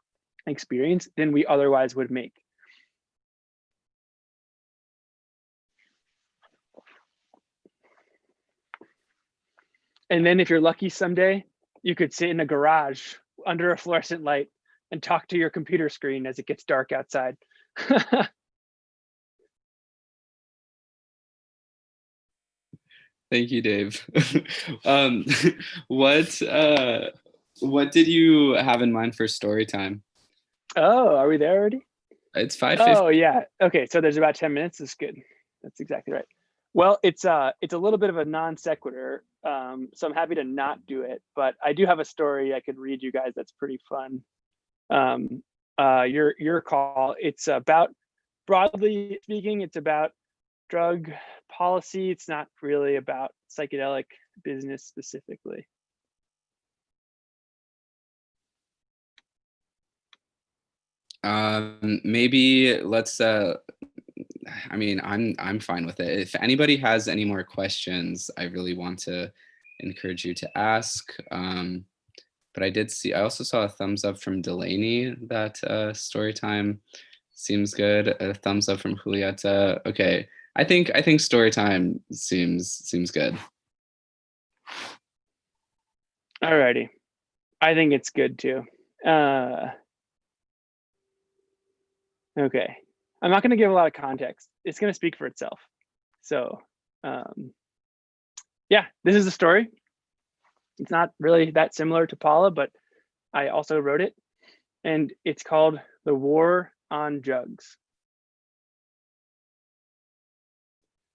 experience than we otherwise would make. And then if you're lucky someday, you could sit in a garage under a fluorescent light and talk to your computer screen as it gets dark outside. Thank you, Dave. What did you have in mind for story time? Oh, are we there already? It's 5:50. Oh yeah. Okay, so there's about 10 minutes. That's good. That's exactly right. Well, it's a little bit of a non sequitur, so I'm happy to not do it. But I do have a story I could read you guys that's pretty fun. Your call. It's about, broadly speaking, it's about drug policy. It's not really about psychedelic business specifically. Maybe let's I mean, I'm fine with it. If anybody has any more questions, I really want to encourage you to ask. But I also saw a thumbs up from Delaney that story time seems good. A thumbs up from Julieta. Okay, I think story time seems good. Alrighty, I think it's good too. Okay, I'm not going to give a lot of context. It's going to speak for itself. So, yeah, this is the story. It's not really that similar to Paula, but I also wrote it. And it's called The War on Jugs.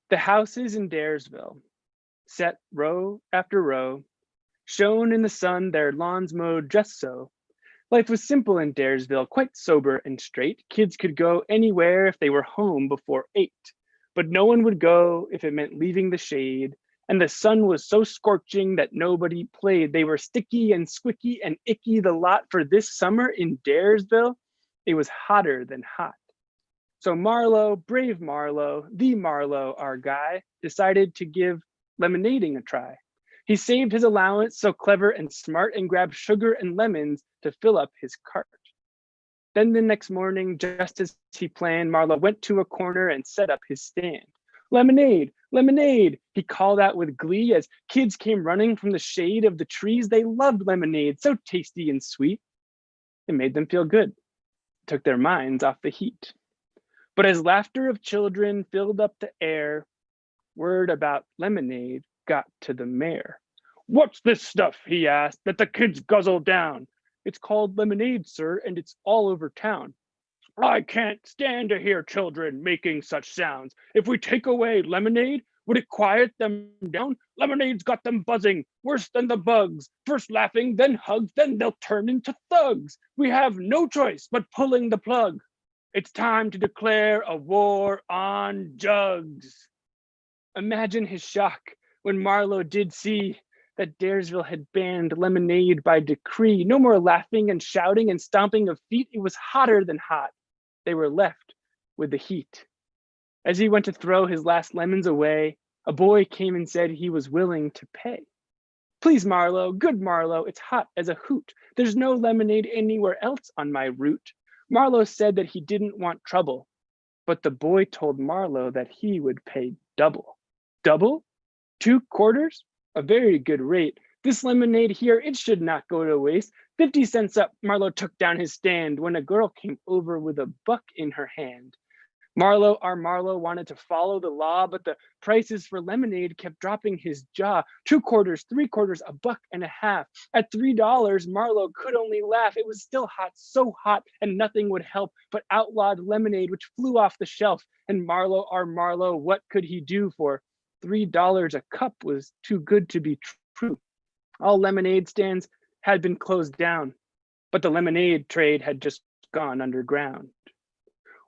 The houses in Daresville, set row after row, shone in the sun, their lawns mowed just so. Life was simple in Daresville, quite sober and straight. Kids could go anywhere if they were home before 8, but no one would go if it meant leaving the shade. And the sun was so scorching that nobody played. They were sticky and squicky and icky, the lot, for this summer in Daresville. It was hotter than hot. So Marlowe, brave Marlowe, the Marlowe, our guy, decided to give lemonading a try. He saved his allowance, so clever and smart, and grabbed sugar and lemons to fill up his cart. Then the next morning, just as he planned, Marlowe went to a corner and set up his stand. Lemonade, lemonade, he called out with glee as kids came running from the shade of the trees. They loved lemonade, so tasty and sweet. It made them feel good, took their minds off the heat. But as laughter of children filled up the air, word about lemonade got to the mayor. "What's this stuff," he asked, "that the kids guzzle down?" "It's called lemonade, sir, and it's all over town." "I can't stand to hear children making such sounds. If we take away lemonade, would it quiet them down? Lemonade's got them buzzing, worse than the bugs. First laughing, then hugs, then they'll turn into thugs. We have no choice but pulling the plug. It's time to declare a war on jugs." Imagine his shock when Marlowe did see that Daresville had banned lemonade by decree. No more laughing and shouting and stomping of feet. It was hotter than hot. They were left with the heat. As he went to throw his last lemons away, a boy came and said he was willing to pay. "Please, Marlowe, good Marlowe, it's hot as a hoot. There's no lemonade anywhere else on my route." Marlowe said that he didn't want trouble, but the boy told Marlowe that he would pay double. Double? 2 quarters? A very good rate. This lemonade here, it should not go to waste. 50 cents up, Marlowe took down his stand when a girl came over with a buck in her hand. Marlowe, our Marlowe, wanted to follow the law, but the prices for lemonade kept dropping his jaw. 2 quarters, 3 quarters, a buck and a half. At $3, Marlowe could only laugh. It was still hot, so hot, and nothing would help but outlawed lemonade, which flew off the shelf. And Marlowe, our Marlowe, what could he do? For $3 a cup was too good to be true. All lemonade stands had been closed down, but the lemonade trade had just gone underground.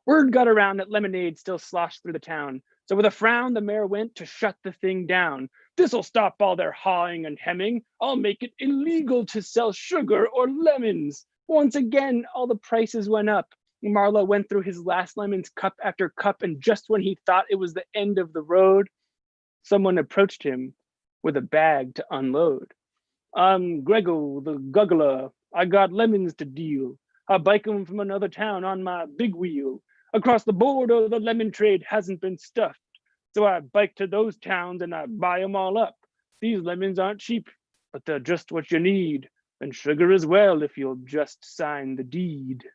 Word got around that lemonade still sloshed through the town. So with a frown, the mayor went to shut the thing down. "This'll stop all their hawing and hemming. I'll make it illegal to sell sugar or lemons." Once again, all the prices went up. Marlowe went through his last lemons cup after cup, and just when he thought it was the end of the road, someone approached him with a bag to unload. "I'm Grego the Guggler. I got lemons to deal. I bike 'em from another town on my big wheel. Across the border, the lemon trade hasn't been stuffed. So I bike to those towns and I buy 'em all up. These lemons aren't cheap, but they're just what you need. And sugar as well if you'll just sign the deed."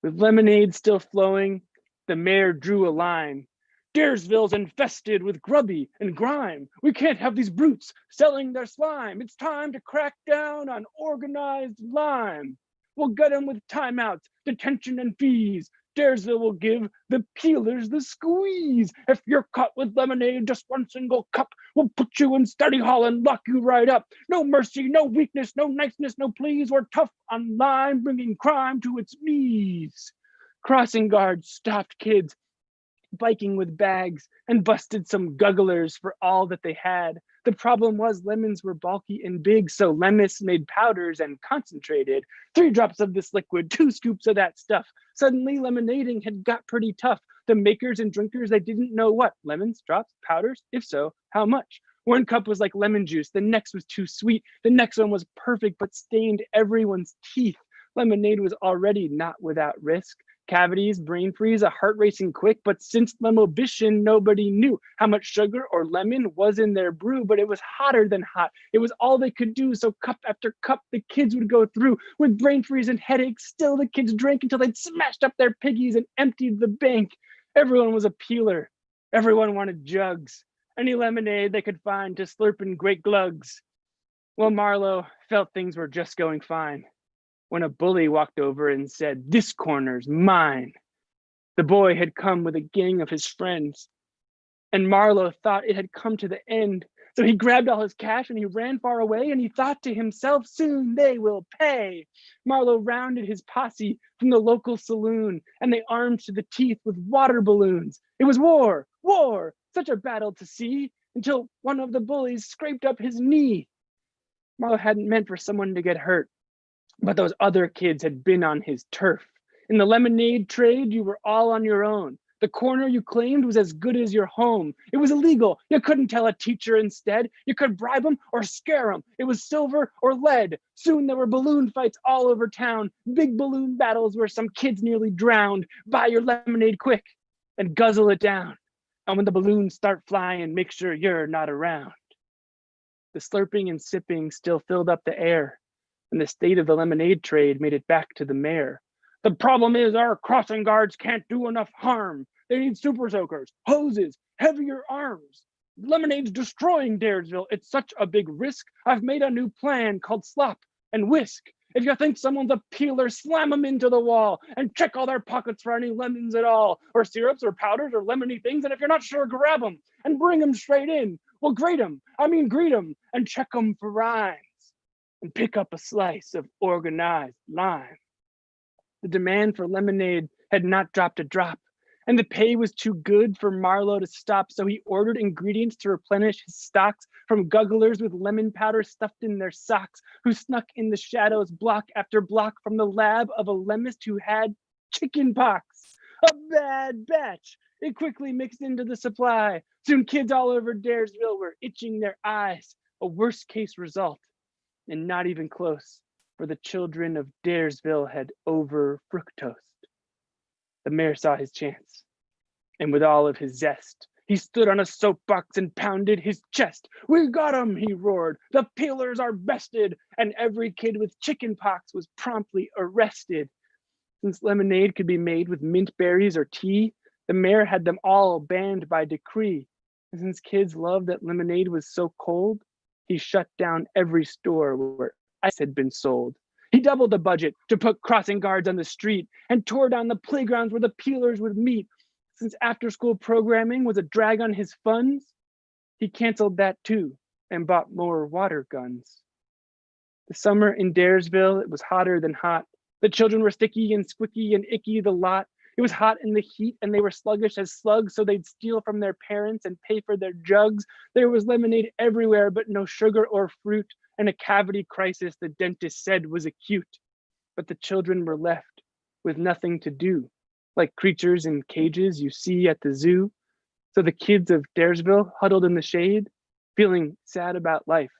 With lemonade still flowing, the mayor drew a line. "Daresville's infested with grubby and grime. We can't have these brutes selling their slime. It's time to crack down on organized lime. We'll get 'em with timeouts, detention, and fees. Daresville will give the peelers the squeeze. If you're caught with lemonade, just one single cup, we'll put you in study hall and lock you right up. No mercy, no weakness, no niceness, no please. We're tough on lime, bringing crime to its knees." Crossing guards stopped kids biking with bags and busted some gugglers for all that they had. The problem was lemons were bulky and big, so Lemis made powders and concentrated. 3 drops of this liquid, 2 scoops of that stuff. Suddenly lemonading had got pretty tough. The makers and drinkers, they didn't know what. Lemons, drops, powders? If so, how much? One cup was like lemon juice, the next was too sweet, the next one was perfect but stained everyone's teeth. Lemonade was already not without risk. Cavities, brain freeze, a heart racing quick, but since lemobition, nobody knew how much sugar or lemon was in their brew, but it was hotter than hot. It was all they could do, so cup after cup the kids would go through. With brain freeze and headaches, still the kids drank until they'd smashed up their piggies and emptied the bank. Everyone was a peeler. Everyone wanted jugs. Any lemonade they could find to slurp in great glugs. Well, Marlowe felt things were just going fine when a bully walked over and said, "This corner's mine." The boy had come with a gang of his friends, and Marlowe thought it had come to the end. So he grabbed all his cash and he ran far away, and he thought to himself, "Soon they will pay." Marlowe rounded his posse from the local saloon, and they armed to the teeth with water balloons. It was war, war, such a battle to see, until one of the bullies scraped up his knee. Marlowe hadn't meant for someone to get hurt, but those other kids had been on his turf. In the lemonade trade, you were all on your own. The corner you claimed was as good as your home. It was illegal. You couldn't tell a teacher instead. You could bribe them or scare them. It was silver or lead. Soon there were balloon fights all over town, big balloon battles where some kids nearly drowned. Buy your lemonade quick and guzzle it down. And when the balloons start flying, make sure you're not around. The slurping and sipping still filled up the air, and the state of the lemonade trade made it back to the mayor. "The problem is our crossing guards can't do enough harm. They need super soakers, hoses, heavier arms. Lemonade's destroying Daresville. It's such a big risk. I've made a new plan called Slop and Whisk. If you think someone's a peeler, slam them into the wall and check all their pockets for any lemons at all, or syrups or powders or lemony things. And if you're not sure, grab them and bring them straight in. We'll greet them and check them for rhymes and pick up a slice of organized lime." The demand for lemonade had not dropped a drop, and the pay was too good for Marlowe to stop, so he ordered ingredients to replenish his stocks from gugglers with lemon powder stuffed in their socks, who snuck in the shadows block after block from the lab of a lemist who had chicken pox. A bad batch. It quickly mixed into the supply. Soon kids all over Daresville were itching their eyes. A worst case result, and not even close, for the children of Daresville had over fructosed. The mayor saw his chance, and with all of his zest, he stood on a soapbox and pounded his chest. "We got 'em," he roared. "The peelers are bested," and every kid with chicken pox was promptly arrested. Since lemonade could be made with mint berries or tea, the mayor had them all banned by decree. And since kids loved that lemonade was so cold, he shut down every store where ice had been sold. He doubled the budget to put crossing guards on the street and tore down the playgrounds where the peelers would meet. Since after-school programming was a drag on his funds, he canceled that too and bought more water guns. The summer in Daresville, it was hotter than hot. The children were sticky and squicky and icky the lot. It was hot in the heat and they were sluggish as slugs, so they'd steal from their parents and pay for their jugs. There was lemonade everywhere, but no sugar or fruit, and a cavity crisis the dentist said was acute. But the children were left with nothing to do, like creatures in cages you see at the zoo. So the kids of Daresville huddled in the shade, feeling sad about life,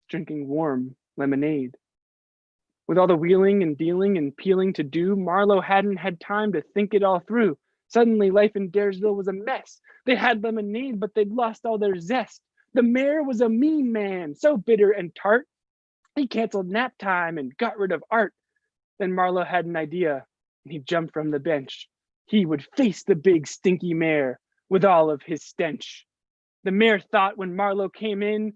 drinking warm lemonade. With all the wheeling and dealing and peeling to do, Marlowe hadn't had time to think it all through. Suddenly, life in Daresville was a mess. They had lemonade, but they'd lost all their zest. The mayor was a mean man, so bitter and tart. He canceled nap time and got rid of art. Then Marlowe had an idea, and he jumped from the bench. He would face the big stinky mayor with all of his stench. The mayor thought when Marlowe came in,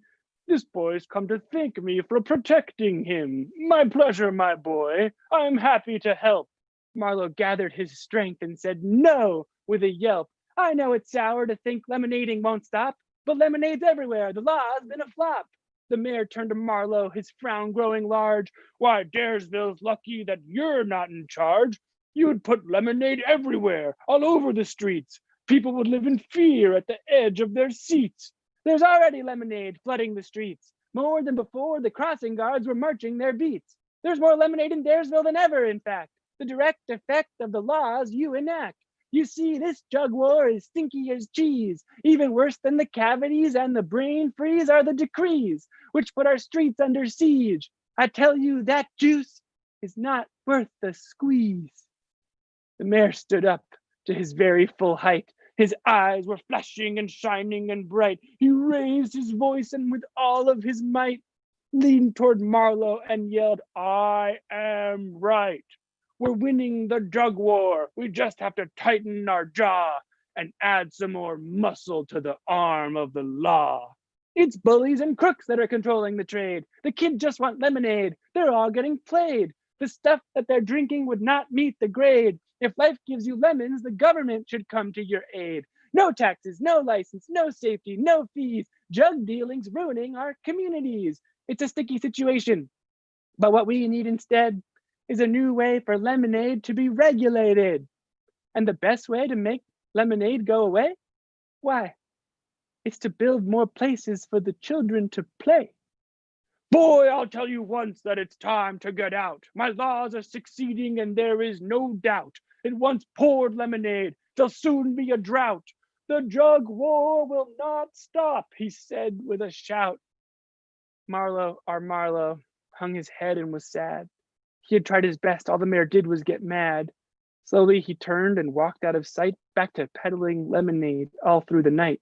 "This boy's come to thank me for protecting him. My pleasure, my boy. I'm happy to help." Marlowe gathered his strength and said no with a yelp. "I know it's sour to think lemonading won't stop, but lemonade's everywhere. The law's been a flop." The mayor turned to Marlowe, his frown growing large. "Why, Daresville's lucky that you're not in charge. You'd put lemonade everywhere, all over the streets. People would live in fear at the edge of their seats. There's already lemonade flooding the streets. More than before, the crossing guards were marching their beats. There's more lemonade in Daresville than ever, in fact, the direct effect of the laws you enact. You see, this jug war is stinky as cheese. Even worse than the cavities and the brain freeze are the decrees, which put our streets under siege. I tell you, that juice is not worth the squeeze." The mayor stood up to his very full height. His eyes were flashing and shining and bright. He raised his voice and with all of his might leaned toward Marlowe and yelled, "I am right. We're winning the drug war. We just have to tighten our jaw and add some more muscle to the arm of the law." It's bullies and crooks that are controlling the trade. The kids just want lemonade. They're all getting played. The stuff that they're drinking would not meet the grade. If life gives you lemons, the government should come to your aid. No taxes, no license, no safety, no fees. Drug dealing's ruining our communities. It's a sticky situation. But what we need instead is a new way for lemonade to be regulated. And the best way to make lemonade go away? Why? It's to build more places for the children to play. Boy, I'll tell you once that it's time to get out. My laws are succeeding and there is no doubt. It once poured lemonade, there'll soon be a drought. The drug war will not stop, he said with a shout. Marlowe, our Marlowe, hung his head and was sad. He had tried his best, all the mayor did was get mad. Slowly he turned and walked out of sight, back to peddling lemonade all through the night.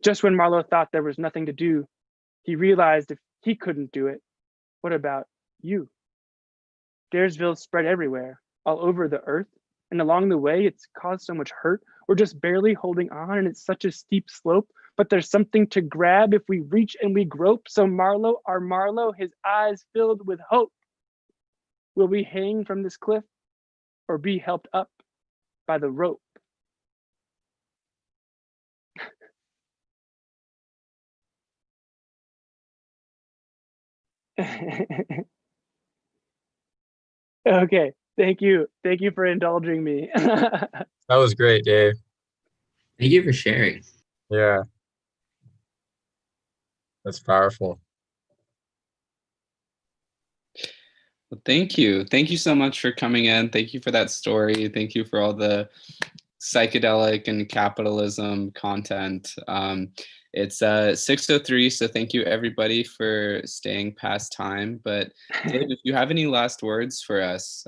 Just when Marlowe thought there was nothing to do, he realized if he couldn't do it, what about you? Daresville's spread everywhere, all over the earth, and along the way it's caused so much hurt. We're just barely holding on and it's such a steep slope, but there's something to grab if we reach and we grope. So Marlowe, our Marlowe, his eyes filled with hope. Will we hang from this cliff or be helped up by the rope? Okay, thank you. Thank you for indulging me. That was great, Dave. Thank you for sharing. Yeah. That's powerful. Well, thank you. Thank you so much for coming in. Thank you for that story. Thank you for all the psychedelic and capitalism content. It's 6:03, so thank you everybody for staying past time. But Dave, if you have any last words for us,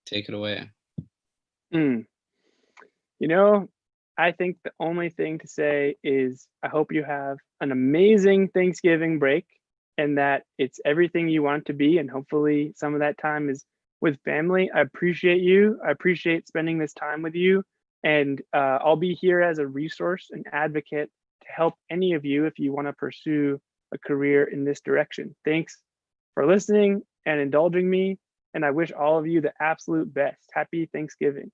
take it away. You know, I think the only thing to say is I hope you have an amazing Thanksgiving break and that it's everything you want it to be. And hopefully some of that time is with family. I appreciate you. I appreciate spending this time with you. And I'll be here as a resource and advocate to help any of you if you want to pursue a career in this direction. Thanks for listening and indulging me. And I wish all of you the absolute best. Happy Thanksgiving.